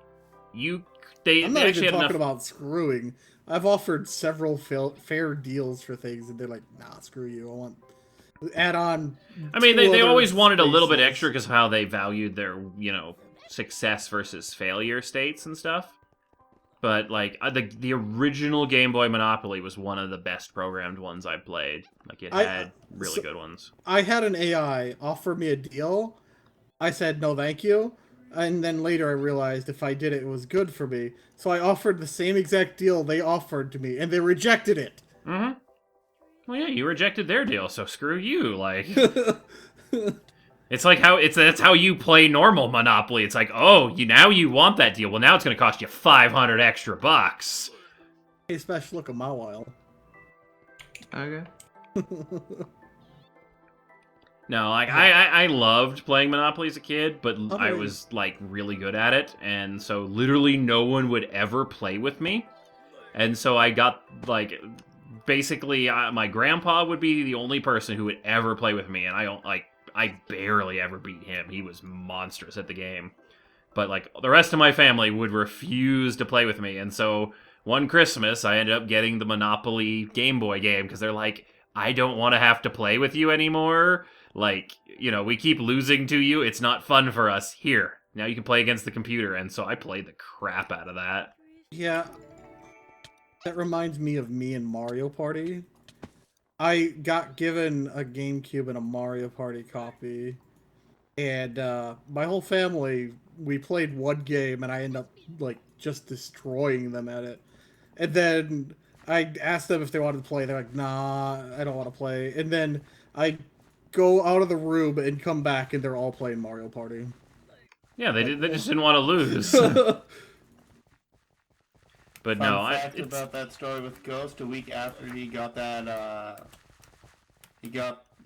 they I'm they not actually even had talking enough. about screwing. I've offered several fair deals for things, and they're like, "Nah, screw you. I want add on." I mean, two they other always wanted a little bit spaces." extra because of how they valued their, success versus failure states and stuff. But like the original Game Boy Monopoly was one of the best programmed ones I played. Like it had really good ones. I had an AI offer me a deal. I said no, thank you. And then later I realized if I did it, it was good for me. So I offered the same exact deal they offered to me, and they rejected it. Mm-hmm. Well, yeah, you rejected their deal, so screw you. Like, it's like that's how you play normal Monopoly. It's like, oh, now you want that deal. Well, now it's going to cost you $500 extra bucks. Hey, Special, look at my while. Okay. No, like I loved playing Monopoly as a kid, but Oh, I was like really good at it, and so literally no one would ever play with me, and so I got like basically my grandpa would be the only person who would ever play with me, and I barely ever beat him. He was monstrous at the game, but like the rest of my family would refuse to play with me, and so one Christmas I ended up getting the Monopoly Game Boy game because they're like, I don't want to have to play with you anymore. Like, we keep losing to you. It's not fun for us. Here, now you can play against the computer. And so I played the crap out of that. Yeah. That reminds me of me and Mario Party. I got given a GameCube and a Mario Party copy. And my whole family, we played one game, and I ended up, like, just destroying them at it. And then I asked them if they wanted to play. They're like, nah, I don't want to play. And then I go out of the room and come back, and they're all playing Mario Party. Yeah, they just didn't want to lose. But Fun no, fact about that story with Ghost: a week after he got that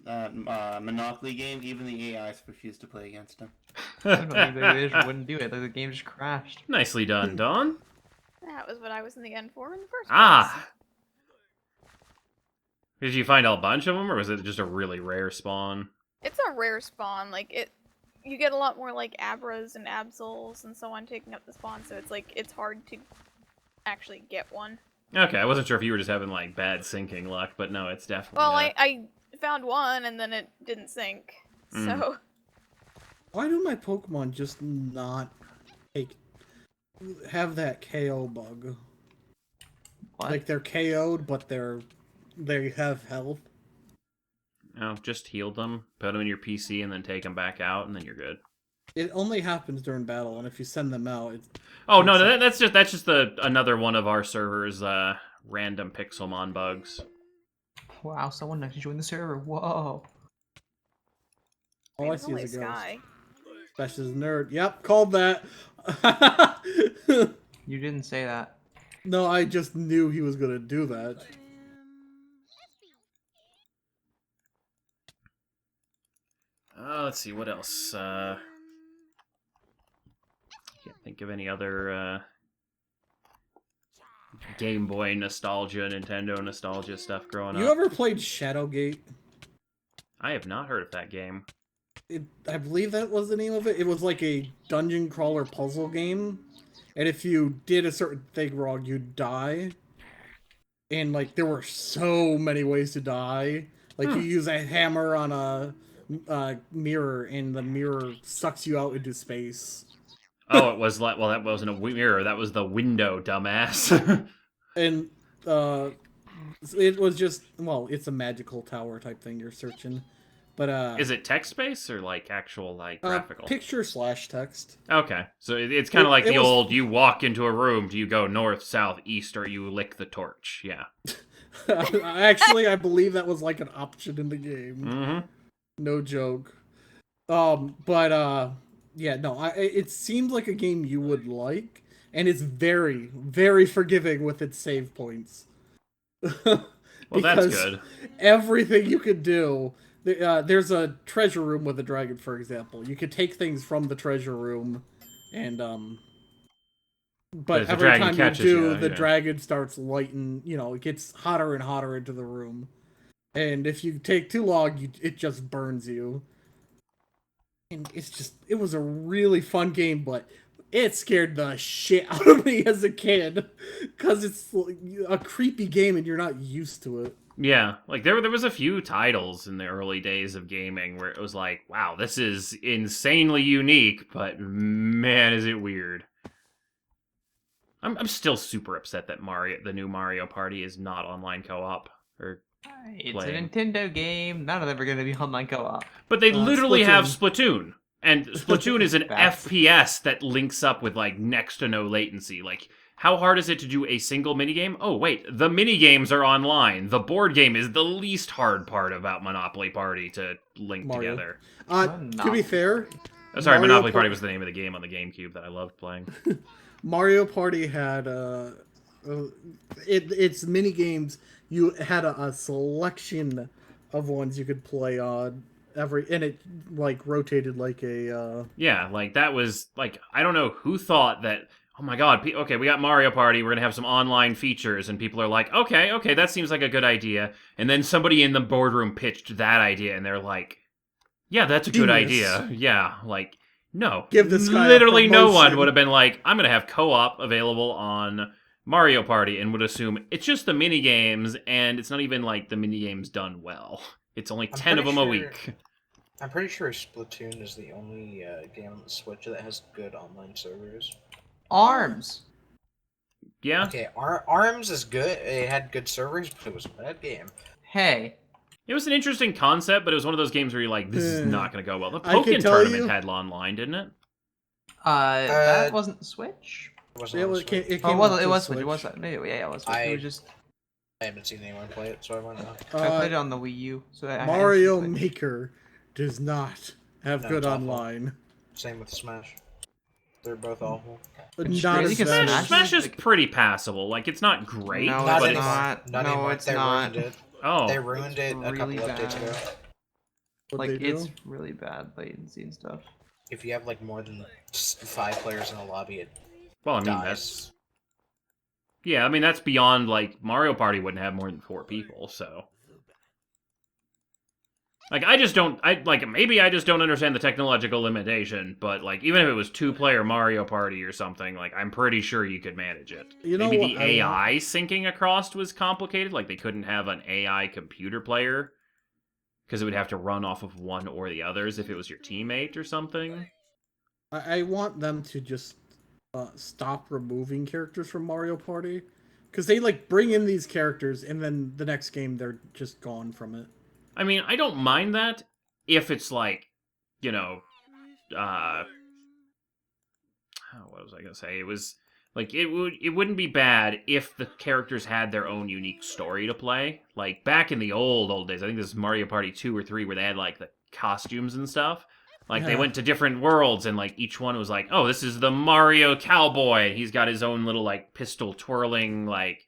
Monopoly game, even the AIs refused to play against him. I don't know, they just wouldn't do it. Like, the game just crashed. Nicely done, Dawn. That was what I was in the end for in the first place. Ah! Did you find a bunch of them, or was it just a really rare spawn? It's a rare spawn. Like, you get a lot more, like, Abras and Absols and so on taking up the spawn, so it's, like, it's hard to actually get one. Okay, I wasn't sure if you were just having, like, bad syncing luck, but no, it's definitely Well, not. I found one, and then it didn't sync, so... Why do my Pokemon just not have that KO bug? What? Like, they're KO'd, but they have health. Oh, just heal them, put them in your PC, and then take them back out, and then you're good. It only happens during battle, and if you send them out, it's... Oh no, that's just another one of our server's random Pixelmon bugs. Wow, someone actually joined the server. Whoa. All I It's see only is a ghost. Sky. Special nerd. Yep, called that. You didn't say that. No, I just knew he was gonna do that. Let's see, what else? Can't think of any other Game Boy nostalgia, Nintendo nostalgia stuff growing You up. ever played Shadowgate? I have not heard of that game. I believe that was the name of it. It was like a dungeon crawler puzzle game. And if you did a certain thing wrong, you'd die. And, like, there were so many ways to die. Like, you use a hammer on a mirror, and the mirror sucks you out into space. Oh, it was like, well, that wasn't a mirror. That was the window, dumbass. And it was just, well, it's a magical tower type thing you're searching. But Is it text-based or like actual like graphical? Picture/text. Okay, so it's kind of like it the was- old: you walk into a room, do you go north, south, east, or you lick the torch? Yeah. Actually, I believe that was like an option in the game. Mm-hmm. No joke. Yeah, no, it seems like a game you would like, and it's very, very forgiving with its save points. Well, that's Because good. Everything you could do. There's a treasure room with a dragon, for example. You could take things from the treasure room, and But As the every dragon time catches you do, you, the yeah. dragon starts lighting. It gets hotter and hotter into the room. And if you take too long, it just burns you. And it was a really fun game, but it scared the shit out of me as a kid. Because it's like a creepy game and you're not used to it. Yeah, like there was a few titles in the early days of gaming where it was like, wow, this is insanely unique, but man, is it weird. I'm still super upset that the new Mario Party is not online co-op or It's playing. a Nintendo game. None of them are going to be online co-op. But they literally have Splatoon. Splatoon. And Splatoon is an Facts. FPS that links up with like next to no latency. Like, how hard is it to do a single minigame? Oh, wait, the minigames are online. The board game is the least hard part about Monopoly Party to link Mario. together. To be fair, Oh, sorry, Mario Monopoly Party Par- was the name of the game on the GameCube that I loved playing. Mario Party had its mini games. You had a selection of ones you could play on and it like rotated like a. Yeah, like that was like I don't know who thought that. Oh my god, okay, we got Mario Party, we're gonna have some online features, and people are like, okay, that seems like a good idea. And then somebody in the boardroom pitched that idea, and they're like, yeah, that's a good Genius. idea. Yeah, like, no. Give this guy a literally no one promotion. would have been like, I'm gonna have co-op available on Mario Party, and would assume it's just the mini games, and it's not even like the mini games done well. It's only 10 of them a week. I'm pretty sure Splatoon is the only game on the Switch that has good online servers. ARMS. Yeah? Okay, ARMS is good. It had good servers, but it was a bad game. Hey. It was an interesting concept, but it was one of those games where you're like, this is not going to go well. The I can Pokken tell tournament you- had online, didn't it? That wasn't Switch. It wasn't It on the was, Switch. it Oh, came well, out it to was Switch. Switch. It was. Yeah, it was Switch. It was just. I haven't seen anyone play it, so I won't know. I played it on the Wii U. So I Mario had Switch. Maker does not have No, good it's awful. online. Same with Smash. They're both awful. But It's not crazy as 'cause bad. Smash- Smash is like- pretty passable. Like, it's not great, No, but it's it's... not. Not No, anymore. it's They not. ruined it. Oh. They ruined it a couple really updates bad. ago. What Like, they do. it's really bad latency and stuff. If you have like more than 5 players in a lobby, it Well, I mean, dies. that's... Yeah, I mean, that's beyond, like, Mario Party wouldn't have more than 4 people, so... Like, maybe I just don't understand the technological limitation, but, like, even if it was 2-player Mario Party or something, like, I'm pretty sure you could manage it. You know Maybe what the I AI syncing across was complicated, like, they couldn't have an AI computer player, because it would have to run off of one or the others if it was your teammate or something. I want them to just stop removing characters from Mario Party, because they like bring in these characters and then the next game they're just gone from it. I mean, I don't mind that if it's like, you know, what was I gonna say? It was like it wouldn't be bad if the characters had their own unique story to play. Like back in the old days, I think this is Mario Party 2 or 3 where they had like the costumes and stuff. Like they Yeah. went to different worlds and like each one was like, oh, this is the Mario cowboy. He's got his own little like pistol twirling like.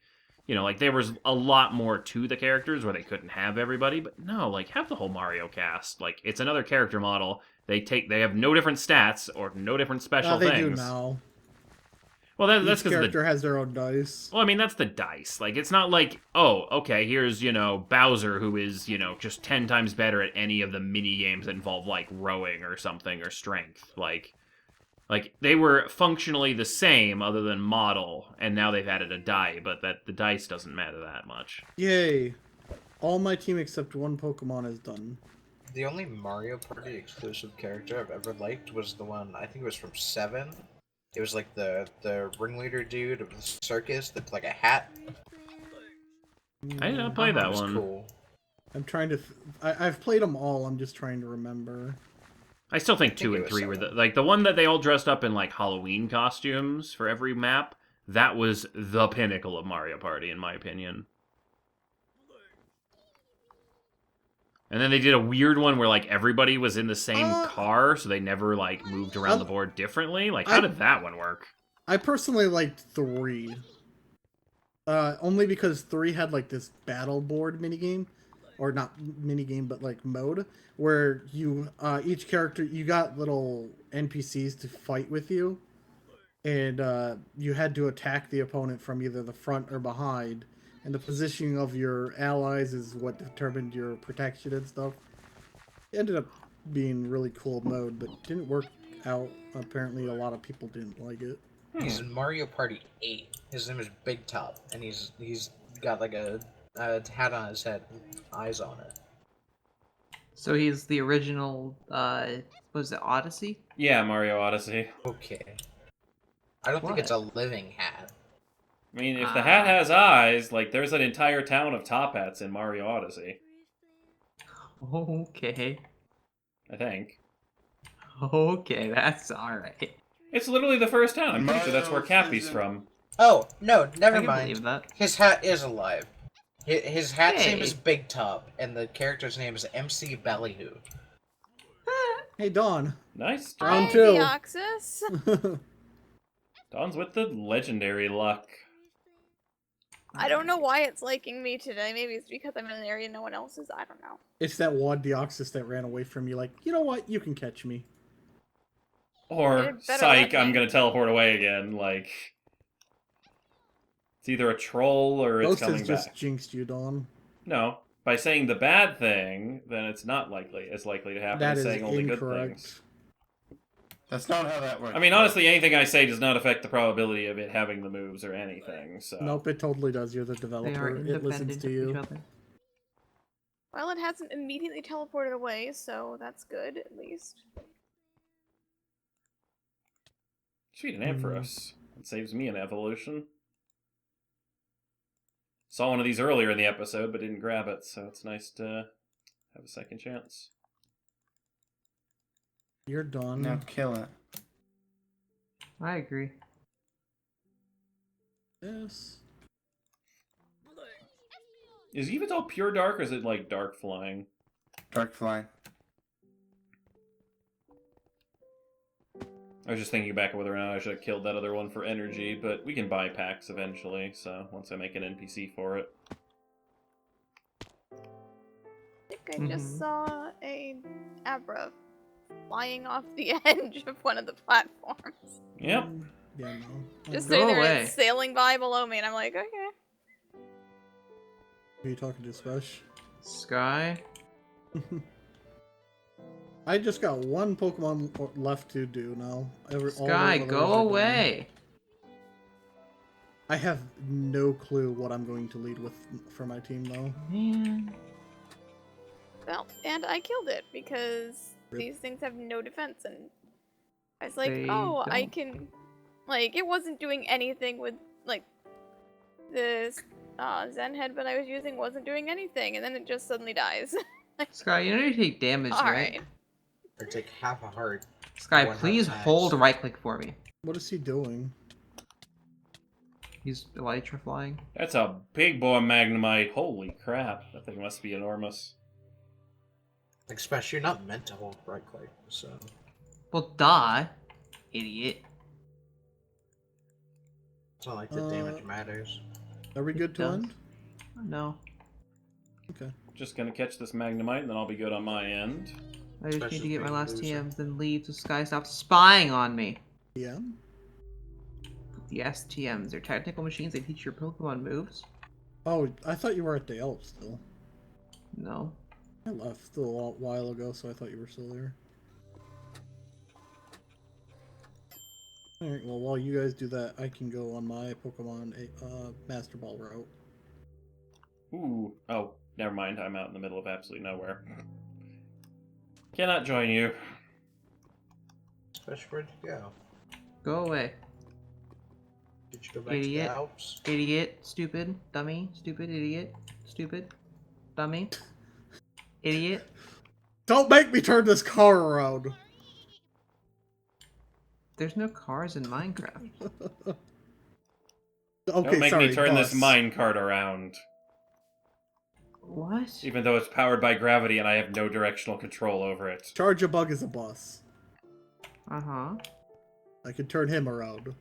You know, like, there was a lot more to the characters where they couldn't have everybody, but no, like, have the whole Mario cast. Like, it's another character model. They have no different stats or no different special They things. do now. Well, that's Each because character has their own dice. Well, I mean, that's the dice. Like, it's not like, oh, okay, here's, you know, Bowser, who is, you know, just 10 times better at any of the mini games that involve, like, rowing or something, or strength. Like, they were functionally the same other than model, and now they've added a die, but the dice doesn't matter that much. Yay! All my team except one Pokemon is done. The only Mario Party exclusive character I've ever liked was the one, I think it was from 7. It was like the ringleader dude of the circus that's like a hat. I did not play that was one. cool. I'm trying to. I've played them all. I'm just trying to remember. I still think 2 it and was 3 were seven. the one that they all dressed up in like Halloween costumes for every map. That was the pinnacle of Mario Party, in my opinion. And then they did a weird one where like everybody was in the same car, so they never like moved around the board differently. Like, how did that one work? I personally liked 3. Only because 3 had like this battle board minigame. Or not minigame, but like mode. Where you, each character, you got little NPCs to fight with you. and you had to attack the opponent from either the front or behind, and the positioning of your allies is what determined your protection and stuff. It ended up being really cool mode, but didn't work out. Apparently, a lot of people didn't like it. He's in Mario Party 8. His name is Big Top, and he's got like a hat on his head, with eyes on it. So he's the original, was it Odyssey? Yeah, Mario Odyssey. Okay. I don't think it's a living hat. I mean, if the hat has eyes, like, there's an entire town of top hats in Mario Odyssey. Okay. I think. Okay, that's alright. It's literally the first town. I'm pretty sure that's where Mario Cappy's season. from. Oh, no, I never can mind. believe that. His hat is alive. His hat's name Hey. is Big Top, and the character's name is MC Ballyhoo. Hey, Dawn. Nice. Round Hi, two. Deoxys. Dawn's with the legendary luck. I don't know why it's liking me today. Maybe it's because I'm in an area no one else is. I don't know. It's that one Deoxys that ran away from you, like, you know what? You can catch me. Or, It better psych, let I'm me. gonna teleport away again. Like, it's either a troll or it's Ghost coming has just back. jinxed you, Dawn. No, by saying the bad thing, then it's not as likely to happen That as is saying only good incorrect. things. That's not how that works. I mean, honestly, anything I say does not affect the probability of it having the moves or anything, so... Nope, it totally does. You're the They are developer. It listens independent to of you. each other. Well, it hasn't immediately teleported away, so that's good, at least. Sweet, an Ampharos. It saves me an evolution. Saw one of these earlier in the episode, but didn't grab it, so it's nice to have a second chance. You're done. Now kill it. I agree. Yes. Is Yveltal pure dark, or is it, like, dark flying? Dark fly. I was just thinking back whether or not I should have killed that other one for energy, but we can buy packs eventually, so once I make an NPC for it. I think I just saw a Abra flying off the edge of one of the platforms. Yep. Yeah, no. Just Go sitting there away. and sailing by below me, and I'm like, okay. Who are you talking to, Special? Sky? I just got one Pokemon left to do now. all the Sky, others go are done. away! I have no clue what I'm going to lead with for my team, though. Man. Well, and I killed it because Rip. these things have no defense, and I was like, They oh, I don't. can, like, it wasn't doing anything with, like, this Zen headbutt I was using wasn't doing anything, and then it just suddenly dies. Sky, you know you take damage, right? Alright. Or take half a heart. Sky, One please heart max. hold right click for me. What is he doing? He's elytra flying. That's a big boy Magnemite. Holy crap. That thing must be enormous. Like, Special, you're not meant to hold right click, so. Well, duh. Idiot. It's not like the damage matters. Are we good to does. end? No. Okay. Just gonna catch this Magnemite, and then I'll be good on my end. I just need to Special's get my being last loser. TMs, then leave so Sky stops spying on me. Yeah. Yes, TMs. They're technical machines. They teach your Pokemon moves. Oh, I thought you were at the Alps still. No. I left a while ago, so I thought you were still there. Alright, well, while you guys do that, I can go on my Pokemon Master Ball route. Ooh. Oh, never mind. I'm out in the middle of absolutely nowhere. Cannot join you. Special, where'd you go? Go away. Did you go back Idiot. to the Alps? Idiot. Stupid. Dummy. Stupid. Idiot. Stupid. Dummy. Idiot. Don't make me turn this car around! There's no cars in Minecraft. Okay, Don't make sorry, me turn bus. this minecart around. What? Even though it's powered by gravity and I have no directional control over it. Charge a bug is a bus. Uh-huh. I can turn him around.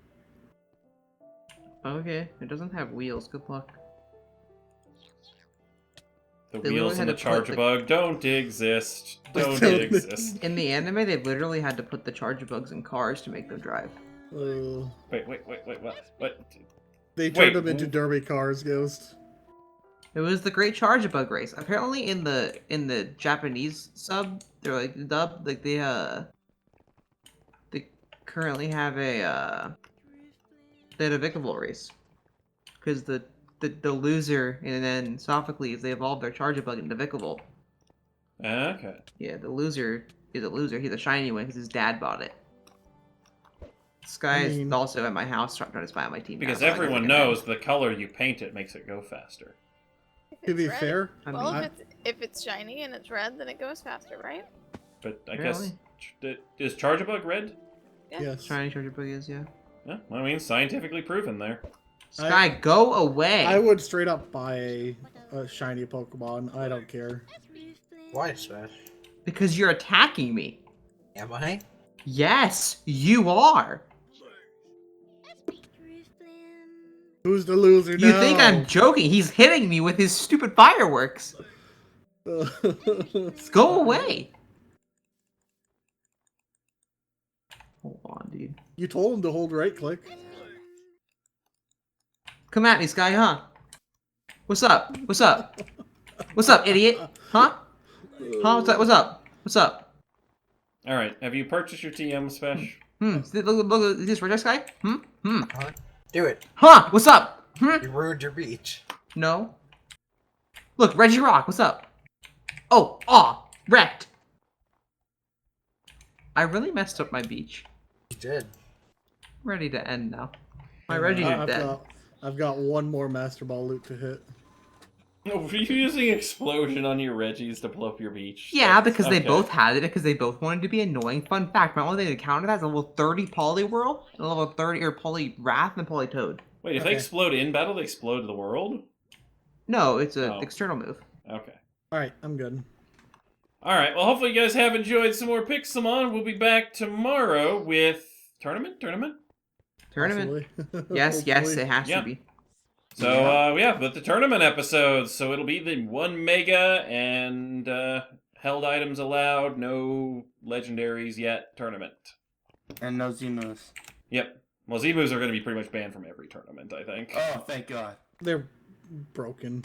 Okay. It doesn't have wheels. Good luck. The They wheels literally and the had to put charge the- bug don't exist. Don't Don't exist. In the anime, they've literally had to put the charge bugs in cars to make them drive. Wait, what? They turned Wait, them into derby cars, Ghost. It was the Great Charge Bug race. Apparently, in the Japanese sub, they're like dub, like they currently have a they had a Vikavolt race because the loser and then Sophocles they evolved their Charge Bug into Vikavolt. Okay. Yeah, the loser is a loser. He's a shiny one because his dad bought it. This guy is also at my house trying to spy on my team. Because now, so I everyone gotta get him. knows the color you paint it makes it go faster. If To it's be red- fair, Well, if it's shiny and it's red, then it goes faster, right? But I Really? guess is Charjabug red? Yeah. yes. Shiny Charger Bug is, yeah. Yeah, I mean scientifically proven there. Sky, go away! I would straight up buy a shiny Pokemon. I don't care. Why, Smash? Because you're attacking me. Am I? Yes, you are. Who's the loser You now? think I'm joking? He's hitting me with his stupid fireworks. Go away. Hold on, dude. You told him to hold right click. Come at me, Sky, huh? What's up? What's up? What's up, idiot? Huh? Huh? What's up? What's up? What's up? All right, have you purchased your TM Spesh? Look, is this Red Sky? Huh? Do it. Huh? What's up? You ruined your beach. No. Look, Reggie Rock, what's up? Oh, aw, wrecked. I really messed up my beach. You did. Ready to end now. My Reggies are dead. I've got one more Master Ball loot to hit. No, were you using explosion on your Reggies to blow up your beach? Yeah, because they Okay. both had it, because they both wanted to be annoying. Fun fact, my only thing to counter that is a level 30 Poliwhirl, and a level 30 or Poliwrath and Politoad. Wait, if they explode in battle, they explode the world? No, it's an Oh. external move. Okay. Alright, I'm good. Alright, well hopefully you guys have enjoyed some more Pixelmon. We'll be back tomorrow with... Tournament? Tournament? Possibly. Yes, Hopefully. it has Yeah. to be. So, with the tournament episodes. So it'll be the 1 Mega and held items allowed, no legendaries yet tournament. And no Z-moves. Yep. Well, Z-moves are going to be pretty much banned from every tournament, I think. Oh, thank God. They're broken.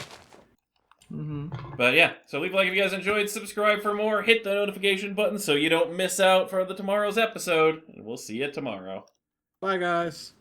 But yeah, so leave a like if you guys enjoyed, subscribe for more, hit the notification button so you don't miss out for tomorrow's episode, and we'll see you tomorrow. Bye, guys.